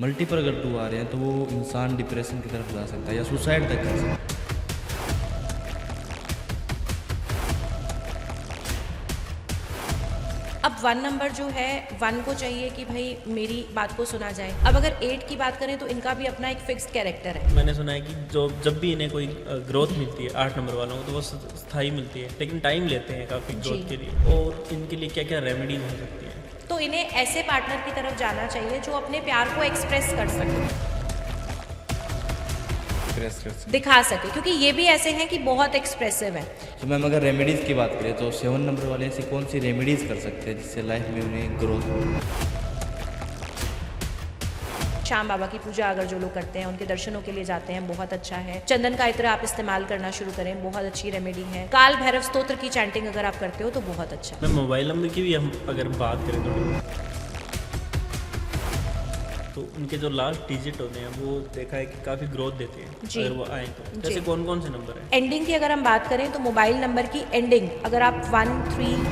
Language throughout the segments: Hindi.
मल्टीपल अगर 2 आ रहे हैं तो वो इंसान डिप्रेशन की तरफ जा सकता है या सुसाइड तक कर सकता है। अब 1 नंबर जो है 1 को चाहिए कि भाई मेरी बात को सुना जाए। अब अगर 8 की बात करें तो इनका भी अपना एक फिक्स्ड कैरेक्टर है। मैंने सुना है कि जब भी इन्हें कोई ग्रोथ मिलती है 8 नंबर वालों को तो वो स्थायी मिलती है, लेकिन टाइम लेते हैं काफ़ी जी। ग्रोथ के लिए। और इनके लिए क्या क्या रेमेडीज हो सकती हैं? तो इन्हें ऐसे पार्टनर की तरफ जाना चाहिए जो अपने प्यार को एक्सप्रेस कर सके, दिखा सके, क्योंकि ये भी ऐसे हैं कि बहुत एक्सप्रेसिव है। तो मैम अगर रेमेडीज़ की बात करें तो 7 नंबर वाले ऐसी कौन सी रेमेडीज़ कर सकते हैं जिससे लाइफ में उन्हें ग्रोथ हो? श्याम बाबा की पूजा अगर जो लोग करते हैं, उनके दर्शनों के लिए जाते हैं, बहुत अच्छा है। चंदन का इत्र आप इस्तेमाल करना शुरू करें, बहुत अच्छी रेमेडी है। काल भैरव स्तोत्र की चैंटिंग अगर आप करते हो तो बहुत अच्छा है। मैं मोबाइल नंबर की भी हम अगर बात करें तो उनके जो लास्ट डिजिट होते हैं वो देखा है कि काफ़ी ग्रोथ देते हैं जी। अगर वो आए तो। जी। जैसे कौन कौन से नंबर हैं? एंडिंग की अगर हम बात करें तो मोबाइल नंबर की एंडिंग अगर आप 1, 3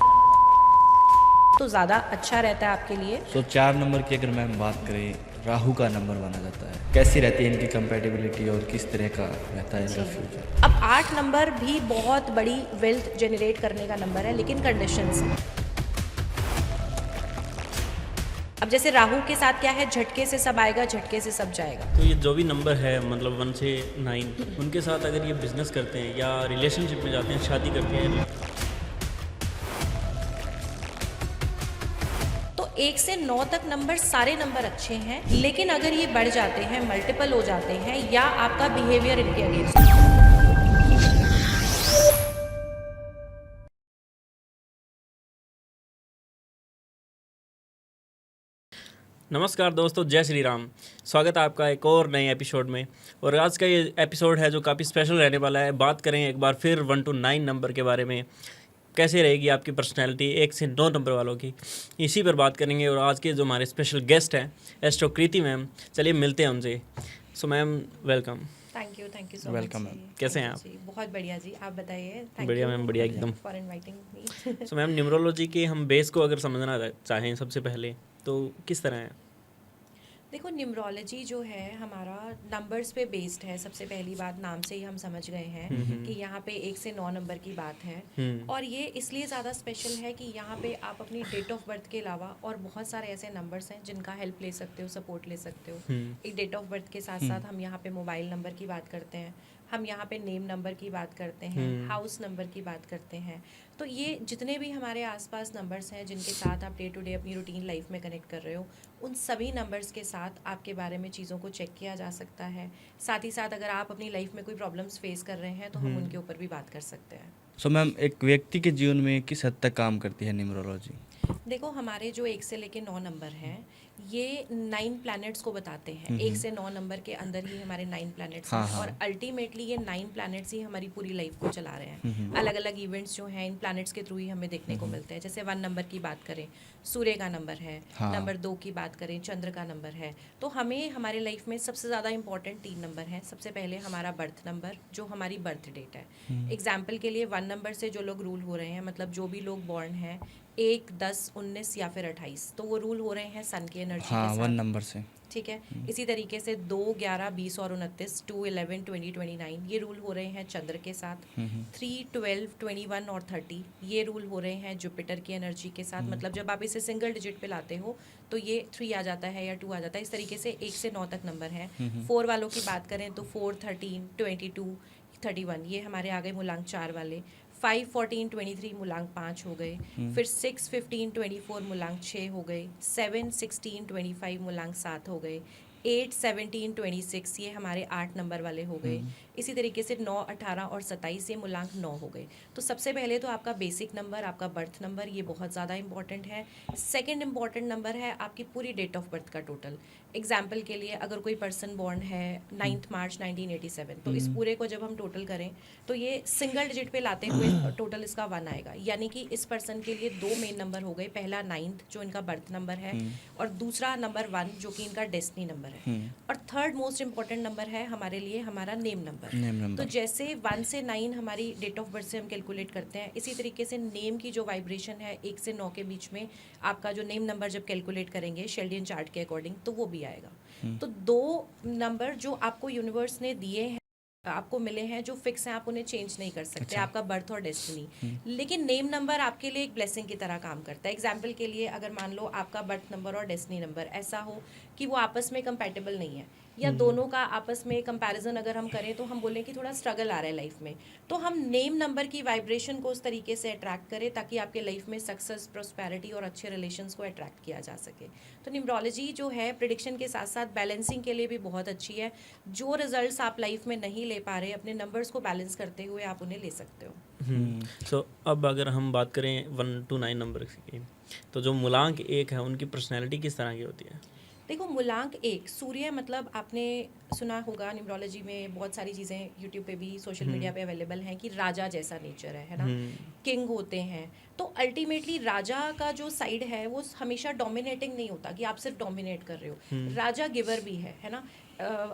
तो ज़्यादा अच्छा रहता है आपके लिए। सो 4 नंबर की अगर मैम बात करें, राहु का नंबर माना जाता है। कैसी रहती है इनकी कंपैटिबिलिटी और किस तरह का रहता है इनका फ्यूचर? अब 8 नंबर भी बहुत बड़ी वेल्थ जनरेट करने का नंबर है, लेकिन कंडीशंस हैं। अब जैसे राहु के साथ क्या है, झटके से सब आएगा, झटके से सब जाएगा। तो ये जो भी नंबर है मतलब 1 से 9 उनके साथ अगर ये बिजनेस करते हैं या रिलेशनशिप में जाते हैं, शादी करते हैं, तो 1 से 9 तक नंबर सारे नंबर अच्छे हैं, लेकिन अगर ये बढ़ जाते हैं, मल्टीपल हो जाते हैं या आपका बिहेवियर इनके अगेंस्ट। नमस्कार दोस्तों, जय श्री राम। स्वागत है आपका एक और नए एपिसोड में। और आज का ये एपिसोड है जो काफ़ी स्पेशल रहने वाला है। बात करें एक बार फिर 1 to 9 नंबर के बारे में, कैसे रहेगी आपकी पर्सनैलिटी 1 से 9 नंबर वालों की, इसी पर बात करेंगे। और आज के जो हमारे स्पेशल गेस्ट हैं एस्ट्रो कृति मैम, चलिए मिलते हैं उनसे। So ma'am welcome. Thank you so Welcome, much. ma'am. कैसे हैं आप? बहुत बढ़िया जी, आप बताइए। बढ़िया मैम, बढ़िया एकदम। For inviting me. So ma'am, numerology के हम बेस को अगर समझना चाहें सबसे पहले तो किस तरह है? देखो, न्यूमरोलॉजी जो है हमारा नंबर्स पे बेस्ड है। सबसे पहली बात, नाम से ही हम समझ गए हैं कि यहाँ पे 1 से 9 नंबर की बात है। और ये इसलिए ज़्यादा स्पेशल है कि यहाँ पे आप अपनी डेट ऑफ बर्थ के अलावा और बहुत सारे ऐसे नंबर्स हैं जिनका हेल्प ले सकते हो, सपोर्ट ले सकते हो। एक डेट ऑफ बर्थ के साथ साथ हम यहाँ पे मोबाइल नंबर की बात करते हैं, हम यहाँ पे नेम नंबर की बात करते हैं, हाउस नंबर की बात करते हैं। तो ये जितने भी हमारे आसपास नंबर्स हैं जिनके साथ आप डे टू डे अपनी रूटीन लाइफ में कनेक्ट कर रहे हो, उन सभी नंबर्स के साथ आपके बारे में चीज़ों को चेक किया जा सकता है। साथ ही साथ अगर आप अपनी लाइफ में कोई प्रॉब्लम्स फेस कर रहे हैं तो हम उनके ऊपर भी बात कर सकते हैं। सो मैम एक व्यक्ति के जीवन में किस हद तक काम करती है न्यूमरोलॉजी? देखो, हमारे जो 1 से लेके 9 नंबर हैं, ये 9 प्लैनेट्स को बताते हैं। 1 से 9 नंबर के अंदर ही हमारे 9 प्लैनेट्स हैं। और अल्टीमेटली ये 9 प्लैनेट्स ही हमारी पूरी लाइफ को चला रहे हैं। अलग अलग इवेंट्स जो हैं इन प्लैनेट्स के थ्रू ही हमें देखने को मिलते हैं। जैसे 1 नंबर की बात करें, सूर्य का नंबर है। नंबर 2 की बात करें, चंद्र का नंबर है। तो हमें हमारे लाइफ में सबसे ज़्यादा इंपॉर्टेंट 3 नंबर हैं। सबसे पहले हमारा बर्थ नंबर, जो हमारी बर्थ डेट है। एग्जाम्पल के लिए 1 नंबर से जो लोग रूल हो रहे हैं, मतलब जो भी लोग बॉर्न हैं 1, 10, 19 या फिर 28, तो वो रूल हो रहे हैं सन की एनर्जी के 1 साथ। नंबर से। ठीक है। इसी तरीके से 2, 11, 20 और 29, 2, 11, 20, 29 ये रूल हो रहे हैं चंद्र के साथ। 3, 12, 21 और 30 ये रूल हो रहे हैं जुपिटर की एनर्जी के साथ। मतलब जब आप इसे सिंगल डिजिट पे लाते हो तो ये 3 आ जाता है या 2 आ जाता है। इस तरीके से 1 से 9 तक नंबर है। 4 वालों की बात करें तो 4, 13, 22, 31 ये हमारे आ गए मूलांक 4 वाले। 5, 14, 23 मूलांक 5 हो गए। फिर 6, 15, 24 मूलांक 6 हो गए। 7, 16, 25 मूलांक 7 हो गए। 8, 17, 26 ये हमारे 8 नंबर वाले हो गए। इसी तरीके से 9, 18 और 27 ये मूलांक 9 हो गए। तो सबसे पहले तो आपका बेसिक नंबर, आपका बर्थ नंबर, ये बहुत ज़्यादा इंपॉर्टेंट है। सेकंड इंपॉर्टेंट नंबर है आपकी पूरी डेट ऑफ बर्थ का टोटल। एग्जाम्पल के लिए अगर कोई पर्सन बॉर्न है 9 मार्च 1987, तो इस पूरे को जब हम टोटल करें तो ये सिंगल डिजिट पे लाते हुए टोटल इसका 1 आएगा। यानी कि इस पर्सन के लिए 2 मेन नंबर हो गए। पहला 9th जो इनका बर्थ नंबर है, और दूसरा नंबर 1 जो कि इनका डेस्टिनी नंबर है। और थर्ड मोस्ट इंपॉर्टेंट नंबर है हमारे लिए हमारा नेम नंबर। तो जैसे 1 से 9 हमारी डेट ऑफ बर्थ से हम कैलकुलेट करते हैं, इसी तरीके से नेम की जो वाइब्रेशन है 1 से 9 के बीच में, आपका जो नेम नंबर जब कैलकुलेट करेंगे शेल्डियन चार्ट के अकॉर्डिंग, तो वो भी आएगा। तो 2 नंबर जो आपको यूनिवर्स ने दिए हैं, आपको मिले हैं, जो फिक्स हैं, आप उन्हें चेंज नहीं कर सकते, अच्छा। आपका बर्थ और डेस्टिनी। लेकिन नेम नंबर आपके लिए एक ब्लेसिंग की तरह काम करता है। एग्जाम्पल के लिए अगर मान लो आपका बर्थ नंबर और डेस्टिनी नंबर ऐसा हो कि वो आपस में कंपैटिबल नहीं है, या दोनों का आपस में कंपैरिजन अगर हम करें तो हम बोलें कि थोड़ा स्ट्रगल आ रहा है लाइफ में, तो हम नेम नंबर की वाइब्रेशन को उस तरीके से अट्रैक्ट करें ताकि आपके लाइफ में सक्सेस, प्रोस्पेरिटी और अच्छे रिलेशंस को अट्रैक्ट किया जा सके। तो न्यूमरोलॉजी जो है प्रिडिक्शन के साथ साथ बैलेंसिंग के लिए भी बहुत अच्छी है। जो रिजल्ट्स आप लाइफ में नहीं ले पा रहे, अपने नंबर्स को बैलेंस करते हुए आप उन्हें ले सकते हो। सो अब अगर हम बात करें 1 to 9 नंबर की, तो जो मूलांक 1 है उनकी पर्सनैलिटी किस तरह की होती है? देखो, मूलांक 1 सूर्य, मतलब आपने सुना होगा न्यूमरोलॉजी में बहुत सारी चीज़ें यूट्यूब पे भी सोशल मीडिया पे अवेलेबल हैं कि राजा जैसा नेचर है ना, किंग होते हैं। तो अल्टीमेटली राजा का जो साइड है वो हमेशा डोमिनेटिंग नहीं होता कि आप सिर्फ डोमिनेट कर रहे हो, राजा गिवर भी है ना।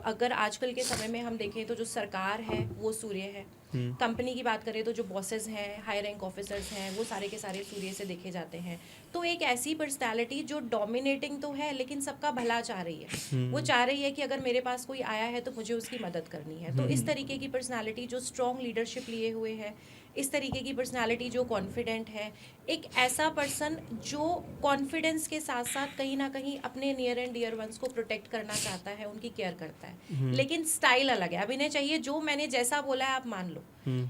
अगर आजकल के समय में हम देखें तो जो सरकार है वो सूर्य है। कंपनी की बात करें तो जो बॉसेस हैं, हाई रैंक ऑफिसर्स हैं, वो सारे के सारे सूर्य से देखे जाते हैं। तो एक ऐसी पर्सनालिटी जो डोमिनेटिंग तो है लेकिन सबका भला चाह रही है, वो चाह रही है कि अगर मेरे पास कोई आया है तो मुझे उसकी मदद करनी है। तो इस तरीके की पर्सनालिटी जो स्ट्रॉन्ग लीडरशिप लिए हुए है, इस तरीके की पर्सनालिटी जो कॉन्फिडेंट है, एक ऐसा पर्सन जो कॉन्फिडेंस के साथ साथ कहीं ना कहीं अपने नियर एंड डियर वंस को प्रोटेक्ट करना चाहता है, उनकी केयर करता है, लेकिन स्टाइल अलग है। अब इन्हें चाहिए जो मैंने जैसा बोला है आप मान लो,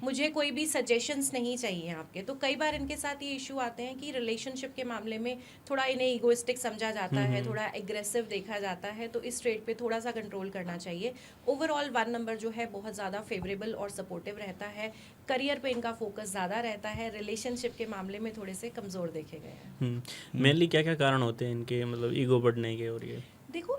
मुझे कोई भी सजेशंस नहीं चाहिए आपके। तो कई बार इनके साथ ये इशू आते हैं कि रिलेशनशिप के मामले में थोड़ा इन्हें इगोइस्टिक समझा जाता है, थोड़ा एग्रेसिव देखा जाता है, तो इस ट्रेड पे थोड़ा सा कंट्रोल करना चाहिए। ओवरऑल 1 नंबर जो है बहुत ज़्यादा फेवरेबल और सपोर्टिव रहता है, करियर पे इनका फोकस ज़्यादा रहता है, रिलेशनशिप के मामले में थोड़े से कमज़ोर देखे गए हैं। मेनली क्या क्या कारण होते हैं इनके, मतलब ईगो बढ़ने के? और ये देखो,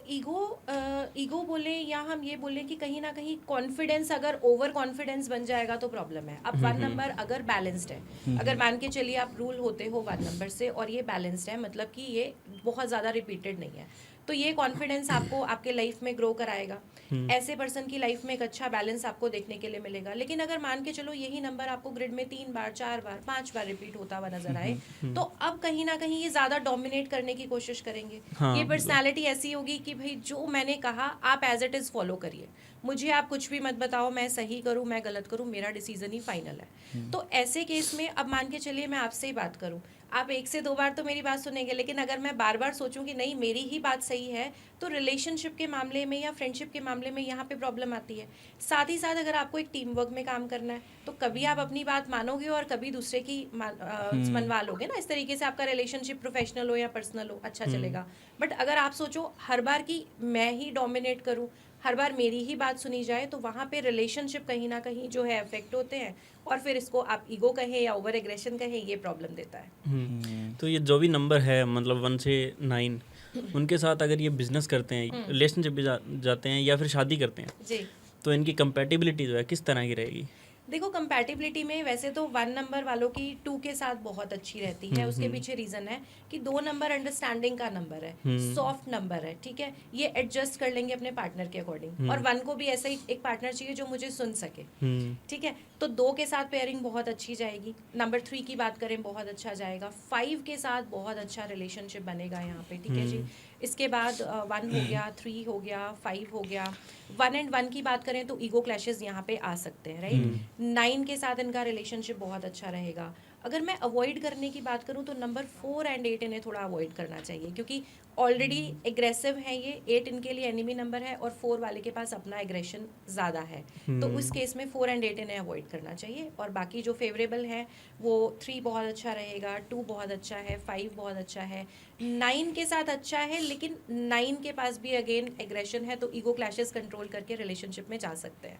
ईगो बोले या हम ये बोले कि कहीं ना कहीं कॉन्फिडेंस, अगर ओवर कॉन्फिडेंस बन जाएगा तो प्रॉब्लम है। अब 1 नंबर अगर बैलेंस्ड है, अगर मान के चलिए आप रूल होते हो 1 नंबर से और ये बैलेंस्ड है, मतलब कि ये बहुत ज़्यादा रिपीटेड नहीं है, तो ये कॉन्फिडेंस आपको आपके लाइफ में ग्रो कराएगा। ऐसे पर्सन की लाइफ में एक अच्छा बैलेंस आपको देखने के लिए मिलेगा। लेकिन अगर मान के चलो यही नंबर आपको ग्रिड में 3 बार, 4 बार, 5 बार रिपीट होता हुआ नजर आए, तो अब कहीं ना कहीं ये ज़्यादा डोमिनेट करने की कोशिश करेंगे। ये पर्सनालिटी ऐसी होगी कि भाई जो मैंने कहा आप एज इट इज़ फॉलो करिए, मुझे आप कुछ भी मत बताओ, मैं सही करूँ, मैं गलत करूँ, मेरा डिसीजन ही फाइनल है। तो ऐसे केस में अब मान के चलिए मैं आपसे ही बात करूँ, आप 1 से 2 बार तो मेरी बात सुनेंगे, लेकिन अगर मैं बार बार सोचूं कि नहीं मेरी ही बात सही है, तो रिलेशनशिप के मामले में या फ्रेंडशिप के मामले में यहाँ पे प्रॉब्लम आती है। साथ ही साथ अगर आपको एक टीम वर्क में काम करना है तो कभी आप अपनी बात मानोगे और कभी दूसरे की मनवा लोगे ना। इस तरीके से आपका रिलेशनशिप प्रोफेशनल हो या पर्सनल हो अच्छा चलेगा। बट अगर आप सोचो हर बार कि मैं ही डोमिनेट करूँ, हर बार मेरी ही बात सुनी जाए, तो वहाँ पे रिलेशनशिप कहीं ना कहीं जो है अफेक्ट होते हैं, और फिर इसको आप ईगो कहें या ओवर एग्रेशन कहें, ये प्रॉब्लम देता है। तो ये जो भी नंबर है, मतलब 1 से 9, उनके साथ अगर ये बिजनेस करते हैं, रिलेशनशिप भी जाते हैं या फिर शादी करते हैं, जी, तो इनकी कंपैटिबिलिटी जो है किस तरह की रहेगी? देखो कंपैटिबिलिटी में वैसे तो 1 नंबर वालों की 2 के साथ बहुत अच्छी रहती है। उसके पीछे रीजन है कि 2 नंबर अंडरस्टैंडिंग का नंबर है, सॉफ्ट नंबर है, ठीक है, ये एडजस्ट कर लेंगे अपने पार्टनर के अकॉर्डिंग। और 1 को भी ऐसा ही एक पार्टनर चाहिए जो मुझे सुन सके, ठीक है। तो 2 के साथ पेयरिंग बहुत अच्छी जाएगी। नंबर 3 की बात करें बहुत अच्छा जाएगा। 5 के साथ बहुत अच्छा रिलेशनशिप बनेगा यहाँ पे, ठीक है जी। इसके बाद 1 हो गया, 3 हो गया, 5 हो गया। 1 एंड 1 की बात करें तो ईगो क्लैशेस यहाँ पे आ सकते हैं, राइट। 9 के साथ इनका रिलेशनशिप बहुत अच्छा रहेगा। अगर मैं अवॉइड करने की बात करूँ तो नंबर 4 एंड 8 इन्हें थोड़ा अवॉइड करना चाहिए, क्योंकि ऑलरेडी एग्रेसिव है ये। 8 इनके लिए एनिमी नंबर है और 4 वाले के पास अपना एग्रेशन ज़्यादा है। तो उस केस में 4 एंड 8 इन्हें अवॉइड करना चाहिए। और बाकी जो फेवरेबल है वो 3 बहुत अच्छा रहेगा, 2 बहुत अच्छा है, 5 बहुत अच्छा है, 9 के साथ अच्छा है, लेकिन 9 के पास भी अगेन एग्रेशन है, तो ईगो क्लैशेस कंट्रोल करके रिलेशनशिप में जा सकते हैं।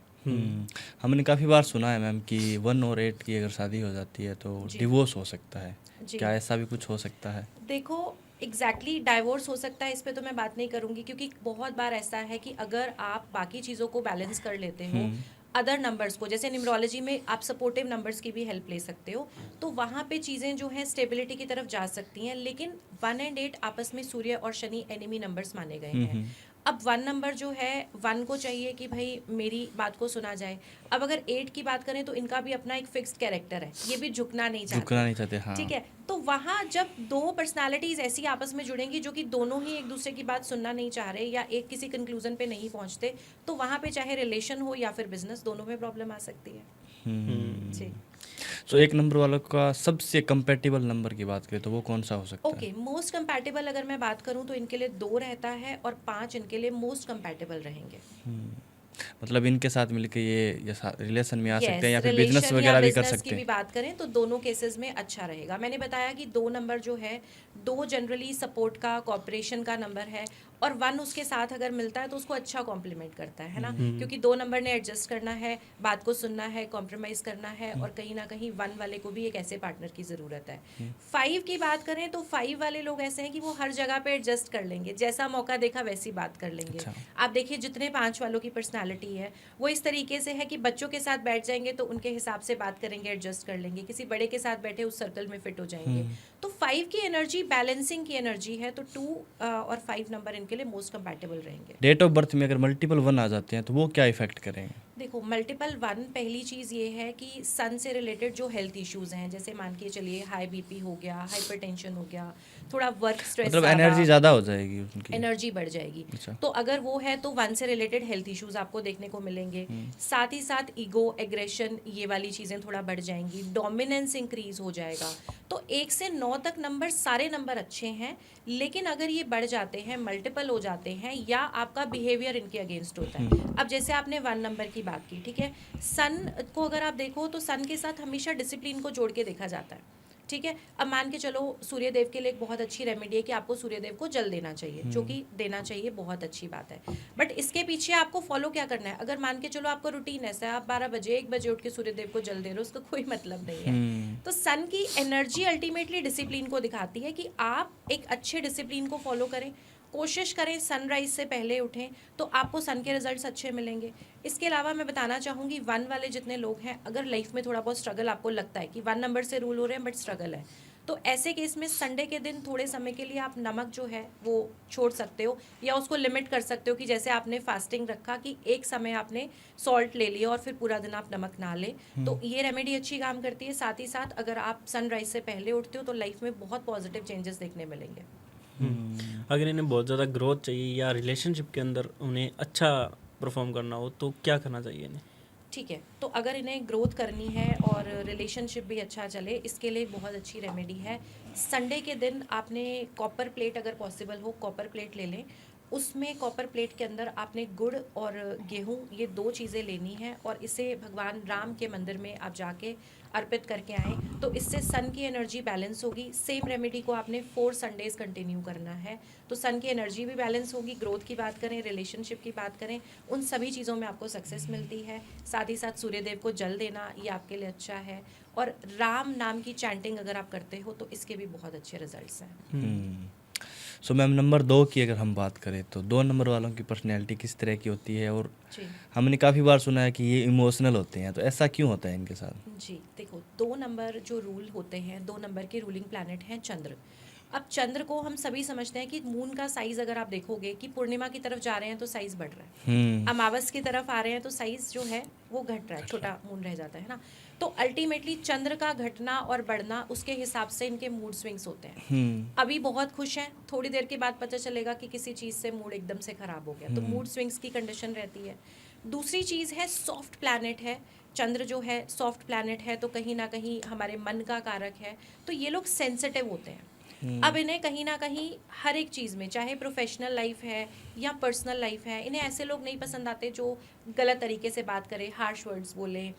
हमने काफ़ी बार सुना है मैम कि 1 और 8 की अगर शादी हो जाती है तो डिवोर्स हो सकता है, क्या ऐसा भी कुछ हो सकता है? देखो एग्जैक्टली डाइवोर्स हो सकता है, इस पे तो मैं बात नहीं करूंगी, क्योंकि बहुत बार ऐसा है कि अगर आप बाकी चीज़ों को बैलेंस कर लेते हो, अदर नंबर्स को, जैसे न्यूमरोलॉजी में आप सपोर्टिव नंबर्स की भी हेल्प ले सकते हो, तो वहाँ पे चीज़ें जो हैं स्टेबिलिटी की तरफ जा सकती हैं। लेकिन 1 एंड 8 आपस में सूर्य और शनि एनिमी नंबर्स माने गए हैं। अब 1 नंबर जो है 1 को चाहिए कि भाई मेरी बात को सुना जाए। अब अगर 8 की बात करें तो इनका भी अपना एक फिक्स्ड कैरेक्टर है, ये भी झुकना नहीं चाहते। हाँ। ठीक है, तो वहाँ जब दो पर्सनालिटीज ऐसी आपस में जुड़ेंगी जो कि दोनों ही एक दूसरे की बात सुनना नहीं चाह रहे या एक किसी कंक्लूजन पे नहीं पहुंचते, तो वहाँ पे चाहे रिलेशन हो या फिर बिजनेस, दोनों में प्रॉब्लम आ सकती है। जी। सो 1 नंबर वालों का सबसे कंपैटिबल नंबर की बात करें तो वो कौन सा हो सकता है? ओके, मोस्ट कंपैटिबल अगर मैं बात करूं तो इनके लिए 2 रहता है और 5 इनके लिए मोस्ट कंपैटिबल रहेंगे। मतलब इनके साथ मिलके ये रिलेशन में आ सकते हैं या यस, फिर बिजनेस रिलेशन या वगैरह भी कर बिजनेस सकते की भी हैं। बात करें तो दोनों केसेस में अच्छा रहेगा। मैंने बताया कि 2 नंबर जो है, 2 जनरली सपोर्ट का, कॉपरेशन का नंबर है और 1 उसके साथ अगर मिलता है तो उसको अच्छा कॉम्प्लीमेंट करता है ना, क्योंकि 2 नंबर ने एडजस्ट करना है, बात को सुनना है, कॉम्प्रोमाइज़ करना है और कहीं ना कहीं 1 वाले को भी एक ऐसे पार्टनर की ज़रूरत है। 5 की बात करें तो 5 वाले लोग ऐसे हैं कि वो हर जगह पे एडजस्ट कर लेंगे, जैसा मौका देखा वैसी बात कर लेंगे। अच्छा। आप देखिए जितने 5 वालों की पर्सनालिटी है वो इस तरीके से है कि बच्चों के साथ बैठ जाएंगे तो उनके हिसाब से बात करेंगे, एडजस्ट कर लेंगे, किसी बड़े के साथ बैठे उस सर्कल में फिट हो जाएंगे। तो 5 की एनर्जी बैलेंसिंग की एनर्जी है, तो 2 और 5 नंबर इनके लिए मोस्ट कंपैटिबल रहेंगे। डेट ऑफ बर्थ में अगर मल्टीपल 1 आ जाते हैं तो वो क्या इफेक्ट करेंगे? देखो, मल्टीपल 1 पहली चीज़ ये है कि सन से रिलेटेड जो हेल्थ इश्यूज हैं, जैसे मान के चलिए हाई बीपी हो गया, हाइपरटेंशन हो गया, थोड़ा वर्क स्ट्रेस, मतलब एनर्जी ज़्यादा हो जाएगी उनकी, एनर्जी बढ़ जाएगी। अच्छा। तो अगर वो है तो 1 से रिलेटेड हेल्थ इश्यूज आपको देखने को मिलेंगे। साथ ही साथ ईगो, एग्रेशन, ये वाली चीज़ें थोड़ा बढ़ जाएंगी, डोमिनेंस इंक्रीज हो जाएगा। तो 1 से 9 तक नंबर, सारे नंबर अच्छे हैं, लेकिन अगर ये बढ़ जाते हैं, मल्टीपल हो जाते हैं या आपका बिहेवियर इनके अगेंस्ट होता है। अब जैसे आपने 1 नंबर की बात की, ठीक है, सन को अगर आप देखो तो सन के साथ हमेशा डिसिप्लिन को जोड़ के देखा जाता है। ठीक है, अब मान के चलो सूर्यदेव के लिए एक बहुत अच्छी रेमेडी है कि आपको सूर्यदेव को जल देना चाहिए, जो कि देना चाहिए, बहुत अच्छी बात है। बट इसके पीछे आपको फॉलो क्या करना है? अगर मान के चलो आपको रूटीन ऐसा है, आप 12 बजे 1 बजे उठ के सूर्यदेव को जल दे रहे हो, उसका कोई मतलब नहीं है। तो सन की एनर्जी अल्टीमेटली डिसिप्लिन को दिखाती है कि आप एक अच्छे डिसिप्लिन को फॉलो करें, कोशिश करें सनराइज से पहले उठें, तो आपको सन के रिजल्ट्स अच्छे मिलेंगे। इसके अलावा मैं बताना चाहूँगी 1 वाले जितने लोग हैं, अगर लाइफ में थोड़ा बहुत स्ट्रगल आपको लगता है कि 1 नंबर से रूल हो रहे हैं बट स्ट्रगल है, तो ऐसे केस में संडे के दिन थोड़े समय के लिए आप नमक जो है वो छोड़ सकते हो या उसको लिमिट कर सकते हो, कि जैसे आपने फास्टिंग रखा कि एक समय आपने सॉल्ट ले लिया और फिर पूरा दिन आप नमक ना लें, तो ये रेमेडी अच्छी काम करती है। साथ ही साथ अगर आप सनराइज से पहले उठते हो तो लाइफ में बहुत पॉजिटिव चेंजेस देखने मिलेंगे। अगर इन्हें बहुत ज़्यादा ग्रोथ चाहिए या रिलेशनशिप के अंदर उन्हें अच्छा परफॉर्म करना हो तो क्या करना चाहिए इन्हें? ठीक है, तो अगर इन्हें ग्रोथ करनी है और रिलेशनशिप भी अच्छा चले, इसके लिए बहुत अच्छी रेमेडी है। संडे के दिन आपने कॉपर प्लेट, अगर पॉसिबल हो कॉपर प्लेट ले लें, उसमें कॉपर प्लेट के अंदर आपने गुड़ और गेहूं, ये 2 चीज़ें लेनी है और इसे भगवान राम के मंदिर में आप जाके अर्पित करके आएँ, तो इससे सन की एनर्जी बैलेंस होगी। सेम रेमेडी को आपने 4 संडेज कंटिन्यू करना है, तो सन की एनर्जी भी बैलेंस होगी। ग्रोथ की बात करें, रिलेशनशिप की बात करें, उन सभी चीज़ों में आपको सक्सेस मिलती है। साथ ही साथ सूर्यदेव को जल देना, ये आपके लिए अच्छा है। और राम नाम की चैंटिंग अगर आप करते हो तो इसके भी बहुत अच्छे रिजल्ट्स हैं। सो मैम, नंबर 2 की अगर हम बात करें तो 2 नंबर वालों की पर्सनैलिटी किस तरह की होती है? और जी हमने काफ़ी बार सुना है कि ये इमोशनल होते हैं, तो ऐसा क्यों होता है इनके साथ? जी, देखो 2 नंबर जो रूल होते हैं, 2 नंबर के रूलिंग प्लैनेट हैं चंद्र। अब चंद्र को हम सभी समझते हैं कि मून का साइज अगर आप देखोगे कि पूर्णिमा की तरफ जा रहे हैं तो साइज बढ़ रहा है, अमावस की तरफ आ रहे हैं तो साइज जो है वो घट रहा है, छोटा मून रह जाता है ना। तो अल्टीमेटली चंद्र का घटना और बढ़ना, उसके हिसाब से इनके मूड स्विंग्स होते हैं। अभी बहुत खुश हैं, थोड़ी देर के बाद पता चलेगा कि किसी चीज़ से मूड एकदम से ख़राब हो गया, तो मूड स्विंग्स की कंडीशन रहती है। दूसरी चीज़ है सॉफ्ट प्लैनेट है चंद्र, जो है सॉफ्ट प्लैनेट है, तो कहीं ना कहीं हमारे मन का कारक है, तो ये लोग सेंसिटिव होते हैं। अब इन्हें कहीं ना कहीं हर एक चीज़ में, चाहे प्रोफेशनल लाइफ है या पर्सनल लाइफ है, इन्हें ऐसे लोग नहीं पसंद आते जो गलत तरीके से बात करें, हार्श वर्ड्स बोलें,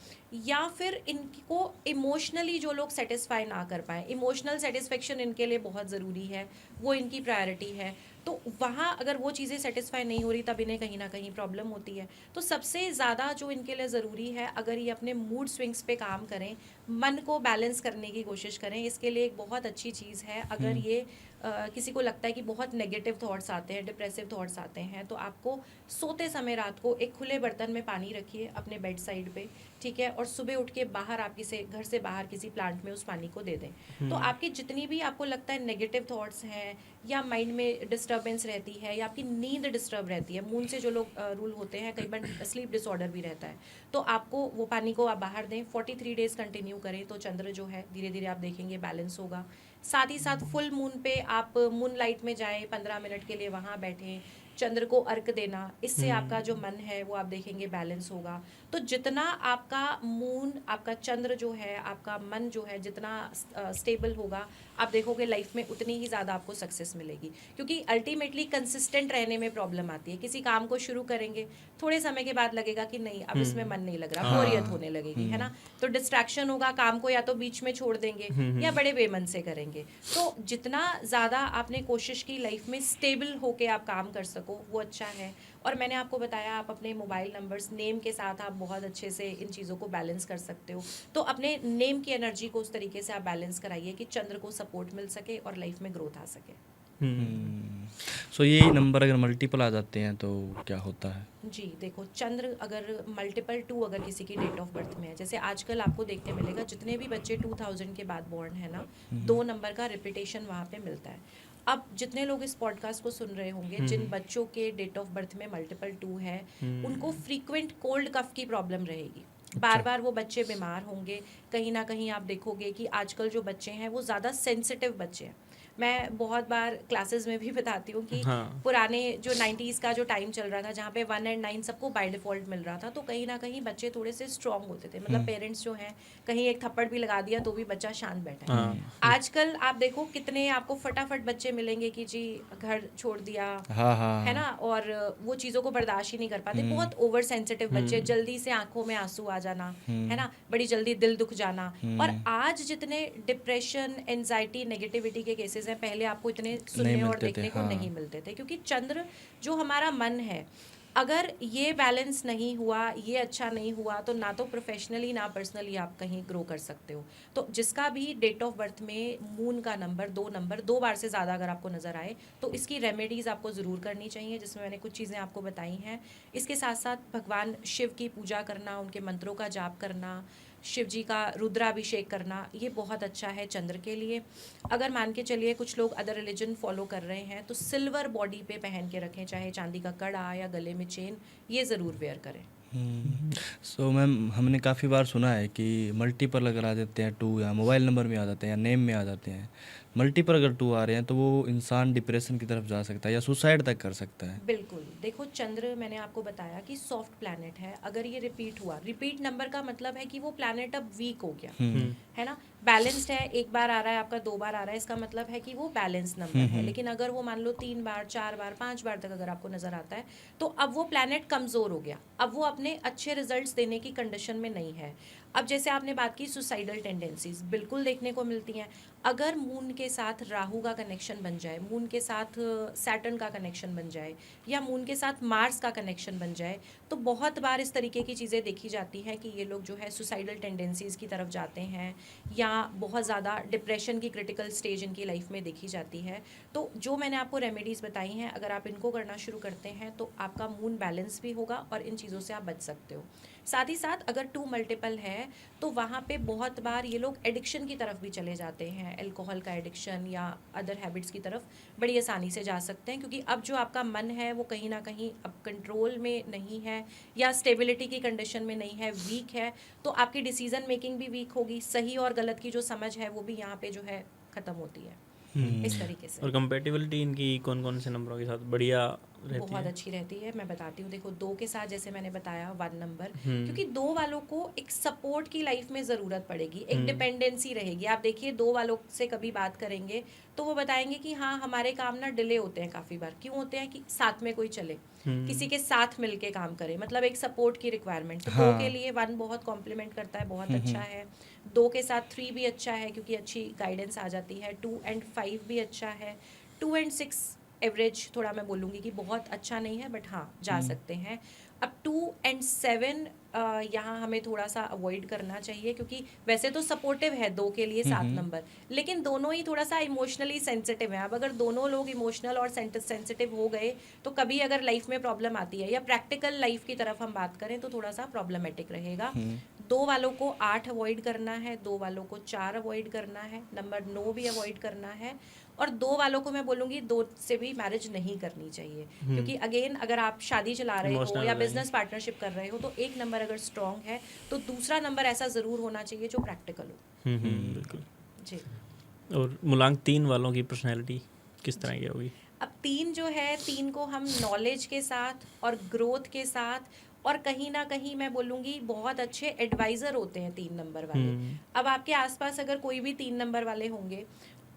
या फिर इनको इमोशनली जो लोग सेटिस्फाई ना कर पाए। इमोशनल सेटिस्फेक्शन इनके लिए बहुत ज़रूरी है, वो इनकी प्रायोरिटी है। तो वहाँ अगर वो चीज़ें सेटिस्फाई नहीं हो रही तब इन्हें कहीं ना कहीं प्रॉब्लम होती है। तो सबसे ज़्यादा जो इनके लिए ज़रूरी है, अगर ये अपने मूड स्विंग्स पे काम करें, मन को बैलेंस करने की कोशिश करें। इसके लिए एक बहुत अच्छी चीज़ है, अगर ये किसी को लगता है कि बहुत नेगेटिव थॉट्स आते हैं, डिप्रेसिव थॉट्स आते हैं, तो आपको सोते समय रात को एक खुले बर्तन में पानी रखिए अपने बेड साइड पे, ठीक है, और सुबह उठ के बाहर आप किसी घर से बाहर किसी प्लांट में उस पानी को दे दें। तो आपकी जितनी भी आपको लगता है नेगेटिव थॉट्स हैं या माइंड में डिस्टर्बेंस रहती है या आपकी नींद डिस्टर्ब रहती है, मून से जो लोग रूल होते हैं, कई बार स्लीप डिसऑर्डर भी रहता है, तो आपको वो पानी को आप बाहर दें, 43 डेज कंटिन्यू करें, तो चंद्र जो है धीरे धीरे आप देखेंगे बैलेंस होगा। साथ ही साथ फुल मून पे आप मून लाइट में जाएं, 15 मिनट के लिए वहाँ बैठें, चंद्र को अर्घ देना, इससे आपका जो मन है वो आप देखेंगे बैलेंस होगा। तो जितना आपका मून, आपका चंद्र जो है, आपका मन जो है जितना स्टेबल होगा, आप देखोगे लाइफ में उतनी ही ज़्यादा आपको सक्सेस मिलेगी। क्योंकि अल्टीमेटली कंसिस्टेंट रहने में प्रॉब्लम आती है। किसी काम को शुरू करेंगे, थोड़े समय के बाद लगेगा कि नहीं अब इसमें मन नहीं लग रहा, बोरियत होने लगेगी, है ना, तो डिस्ट्रैक्शन होगा, काम को या तो बीच में छोड़ देंगे या बड़े बेमन से करेंगे। तो जितना ज़्यादा आपने कोशिश की लाइफ में स्टेबल होके आप काम कर सको वो अच्छा है। और मैंने आपको बताया आप अपने मोबाइल नंबर्स, नेम के साथ आप बहुत अच्छे से इन चीज़ों को बैलेंस कर सकते हो। तो अपने नेम की एनर्जी को उस तरीके से आप बैलेंस कराइए कि चंद्र को सपोर्ट मिल सके और लाइफ में ग्रोथ आ सके। सो ये नंबर अगर मल्टीपल आ जाते हैं तो क्या होता है? जी देखो, चंद्र अगर मल्टीपल 2 अगर किसी की डेट ऑफ बर्थ में है, जैसे आजकल आपको देखने मिलेगा जितने भी बच्चे 2000 के बाद बॉर्न है ना, 2 नंबर का रिपीटेशन वहाँ पे मिलता है। अब जितने लोग इस पॉडकास्ट को सुन रहे होंगे, जिन बच्चों के डेट ऑफ बर्थ में मल्टीपल 2 है, उनको फ्रीक्वेंट कोल्ड कफ की प्रॉब्लम रहेगी, बार बार वो बच्चे बीमार होंगे। कहीं ना कहीं आप देखोगे कि आजकल जो बच्चे हैं वो ज़्यादा सेंसिटिव बच्चे हैं। मैं बहुत बार क्लासेस में भी बताती हूँ कि पुराने जो 90s का जो टाइम चल रहा था, जहाँ पे 1 और 9 सबको बाय डिफ़ॉल्ट मिल रहा था, तो कहीं ना कहीं बच्चे थोड़े से स्ट्रांग होते थे, मतलब पेरेंट्स जो हैं कहीं एक थप्पड़ भी लगा दिया तो भी बच्चा शांत बैठा है। आजकल आप देखो कितने आपको फटाफट बच्चे मिलेंगे कि जी घर छोड़ दिया, है ना, और वो चीज़ों को बर्दाश्त ही नहीं कर पाते, बहुत ओवर सेंसिटिव बच्चे, जल्दी से आंखों में आंसू आ जाना, है ना, बड़ी जल्दी दिल दुख जाना। और आज जितने डिप्रेशन, एंजाइटी, नेगेटिविटी के केसेस हैं, पहले आपको इतने सुनने और देखने को नहीं मिलते थे, क्योंकि चंद्र जो हमारा मन है, अगर ये बैलेंस नहीं हुआ, ये अच्छा नहीं हुआ, तो ना तो प्रोफेशनली ना पर्सनली आप कहीं ग्रो कर सकते हो। तो जिसका भी डेट ऑफ बर्थ में मून का नंबर 2 बार से ज़्यादा अगर आपको नज़र आए, तो इसकी रेमेडीज़ आपको ज़रूर करनी चाहिए, जिसमें मैंने कुछ चीज़ें आपको बताई हैं। इसके साथ साथ भगवान शिव की पूजा करना, उनके मंत्रों का जाप करना, शिव जी का रुद्राभिषेक करना, ये बहुत अच्छा है चंद्र के लिए। अगर मान के चलिए कुछ लोग अदर रिलीजन फॉलो कर रहे हैं, तो सिल्वर बॉडी पे पहन के रखें, चाहे चांदी का कड़ा या गले में चेन, ये ज़रूर वेयर करें। सो मैम, हमने काफ़ी बार सुना है कि मल्टीपल अगर आ जाते हैं 2 या मोबाइल नंबर में आ जाते हैं या नेम में आ जाते हैं, मल्टीपल अगर 2 आ रहे हैं तो वो इंसान डिप्रेशन की तरफ जा सकता है या सुसाइड तक कर सकता है। बिल्कुल, देखो चंद्र मैंने आपको बताया कि सॉफ्ट प्लैनेट है। अगर ये रिपीट हुआ, रिपीट नंबर का मतलब है कि वो प्लैनेट अब वीक हो गया, है ना। बैलेंस्ड है, एक बार आ रहा है आपका, 2 बार आ रहा है, इसका मतलब है कि वो बैलेंस नंबर है। लेकिन अगर वो मान लो 3 बार, 4 बार, 5 बार तक अगर आपको नजर आता है, तो अब वो प्लैनेट कमजोर हो गया, अब वो अपने अच्छे रिजल्ट्स देने की कंडीशन में नहीं है। अब जैसे आपने बात की सुसाइडल टेंडेंसीज बिल्कुल देखने को मिलती हैं। अगर मून के साथ राहु का कनेक्शन बन जाए, मून के साथ सैटर्न का कनेक्शन बन जाए, या मून के साथ मार्स का कनेक्शन बन जाए, तो बहुत बार इस तरीके की चीज़ें देखी जाती हैं कि ये लोग जो है सुसाइडल टेंडेंसीज की तरफ जाते हैं, या बहुत ज़्यादा डिप्रेशन की क्रिटिकल स्टेज इनकी लाइफ में देखी जाती है। तो जो मैंने आपको रेमेडीज़ बताई हैं, अगर आप इनको करना शुरू करते हैं तो आपका मून बैलेंस भी होगा और इन चीज़ों से आप बच सकते हो। साथ ही साथ अगर 2 मल्टीपल है, तो वहाँ पे बहुत बार ये लोग एडिक्शन की तरफ भी चले जाते हैं, अल्कोहल का एडिक्शन या अदर हैबिट्स की तरफ बड़ी आसानी से जा सकते हैं, क्योंकि अब जो आपका मन है वो कहीं ना कहीं अब कंट्रोल में नहीं है या स्टेबिलिटी की कंडीशन में नहीं है, वीक है। तो आपकी डिसीजन मेकिंग भी वीक होगी, सही और गलत की जो समझ है वो भी यहाँ पे जो है ख़त्म होती है, इस तरीके से। और कंपेटिबिलिटी इनकी कौन कौन से नंबरों के साथ बढ़िया रहती बहुत है? अच्छी रहती है, मैं बताती हूँ। देखो 2 के साथ जैसे मैंने बताया 1 नंबर, क्योंकि 2 वालों को एक सपोर्ट की लाइफ में ज़रूरत पड़ेगी, एक डिपेंडेंसी रहेगी। आप देखिए 2 वालों से कभी बात करेंगे तो वो बताएंगे कि हाँ हमारे काम ना डिले होते हैं काफ़ी बार। क्यों होते हैं? कि साथ में कोई चले, किसी के साथ मिलके काम करे, मतलब एक सपोर्ट की रिक्वायरमेंट। तो 2 के लिए 1 बहुत कॉम्प्लीमेंट करता है, बहुत अच्छा है। 2 के साथ 3 भी अच्छा है क्योंकि अच्छी गाइडेंस आ जाती है। 2 और 5 भी अच्छा है। 2 और 6 एवरेज थोड़ा मैं बोलूँगी कि बहुत अच्छा नहीं है, बट हाँ जा सकते हैं। अब 2 and 7 यहाँ हमें थोड़ा सा अवॉइड करना चाहिए, क्योंकि वैसे तो सपोर्टिव है 2 के लिए 7 नंबर, लेकिन दोनों ही थोड़ा सा इमोशनली सेंसिटिव है। अब अगर दोनों लोग इमोशनल और सेंसिटिव हो गए तो कभी अगर लाइफ में प्रॉब्लम आती है, या प्रैक्टिकल लाइफ की तरफ हम बात करें तो थोड़ा सा प्रॉब्लमेटिक रहेगा। 2 वालों को 8 अवॉइड करना है, 2 वालों को 4 अवॉइड करना है, नंबर 9 भी अवॉइड करना है, और 2 वालों को मैं बोलूँगी 2 से भी मैरिज नहीं करनी चाहिए, क्योंकि अगेन अगर आप शादी चला रहे हो Emotional या हो बिजनेस पार्टनरशिप कर रहे हो तो एक नंबर अगर स्ट्रॉन्ग है तो दूसरा नंबर ऐसा ज़रूर होना चाहिए जो प्रैक्टिकल हो। बिल्कुल। जी। और मूलांक 3 वालों की पर्सनैलिटी किस तरह की होगी? अब 3 जो है, 3 को हम नॉलेज के साथ और ग्रोथ के साथ, और कहीं ना कहीं मैं बोलूँगी बहुत अच्छे एडवाइज़र होते हैं 3 नंबर वाले। अब आपके आसपास अगर कोई भी 3 नंबर वाले होंगे,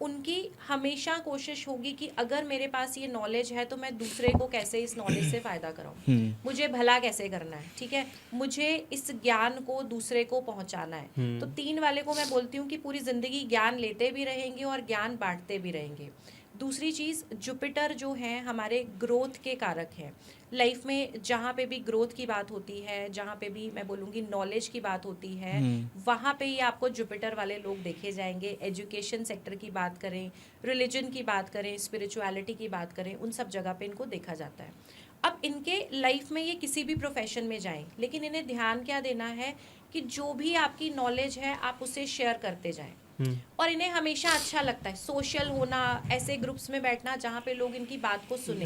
उनकी हमेशा कोशिश होगी कि अगर मेरे पास ये नॉलेज है तो मैं दूसरे को कैसे इस नॉलेज से फ़ायदा कराऊं, मुझे भला कैसे करना है, ठीक है, मुझे इस ज्ञान को दूसरे को पहुंचाना है। तो 3 वाले को मैं बोलती हूँ कि पूरी ज़िंदगी ज्ञान लेते भी रहेंगे और ज्ञान बांटते भी रहेंगे। दूसरी चीज़, जुपिटर जो हैं हमारे ग्रोथ के कारक हैं। लाइफ में जहाँ पे भी ग्रोथ की बात होती है, जहाँ पे भी मैं बोलूँगी नॉलेज की बात होती है, वहाँ पे ही आपको जुपिटर वाले लोग देखे जाएंगे। एजुकेशन सेक्टर की बात करें, रिलीजन की बात करें, स्पिरिचुअलिटी की बात करें, उन सब जगह पे इनको देखा जाता है। अब इनके लाइफ में ये किसी भी प्रोफेशन में जाएं, लेकिन इन्हें ध्यान क्या देना है कि जो भी आपकी नॉलेज है आप उसे शेयर करते जाएं। और इन्हें हमेशा अच्छा लगता है सोशल होना, ऐसे ग्रुप्स में बैठना जहाँ पे लोग इनकी बात को सुने।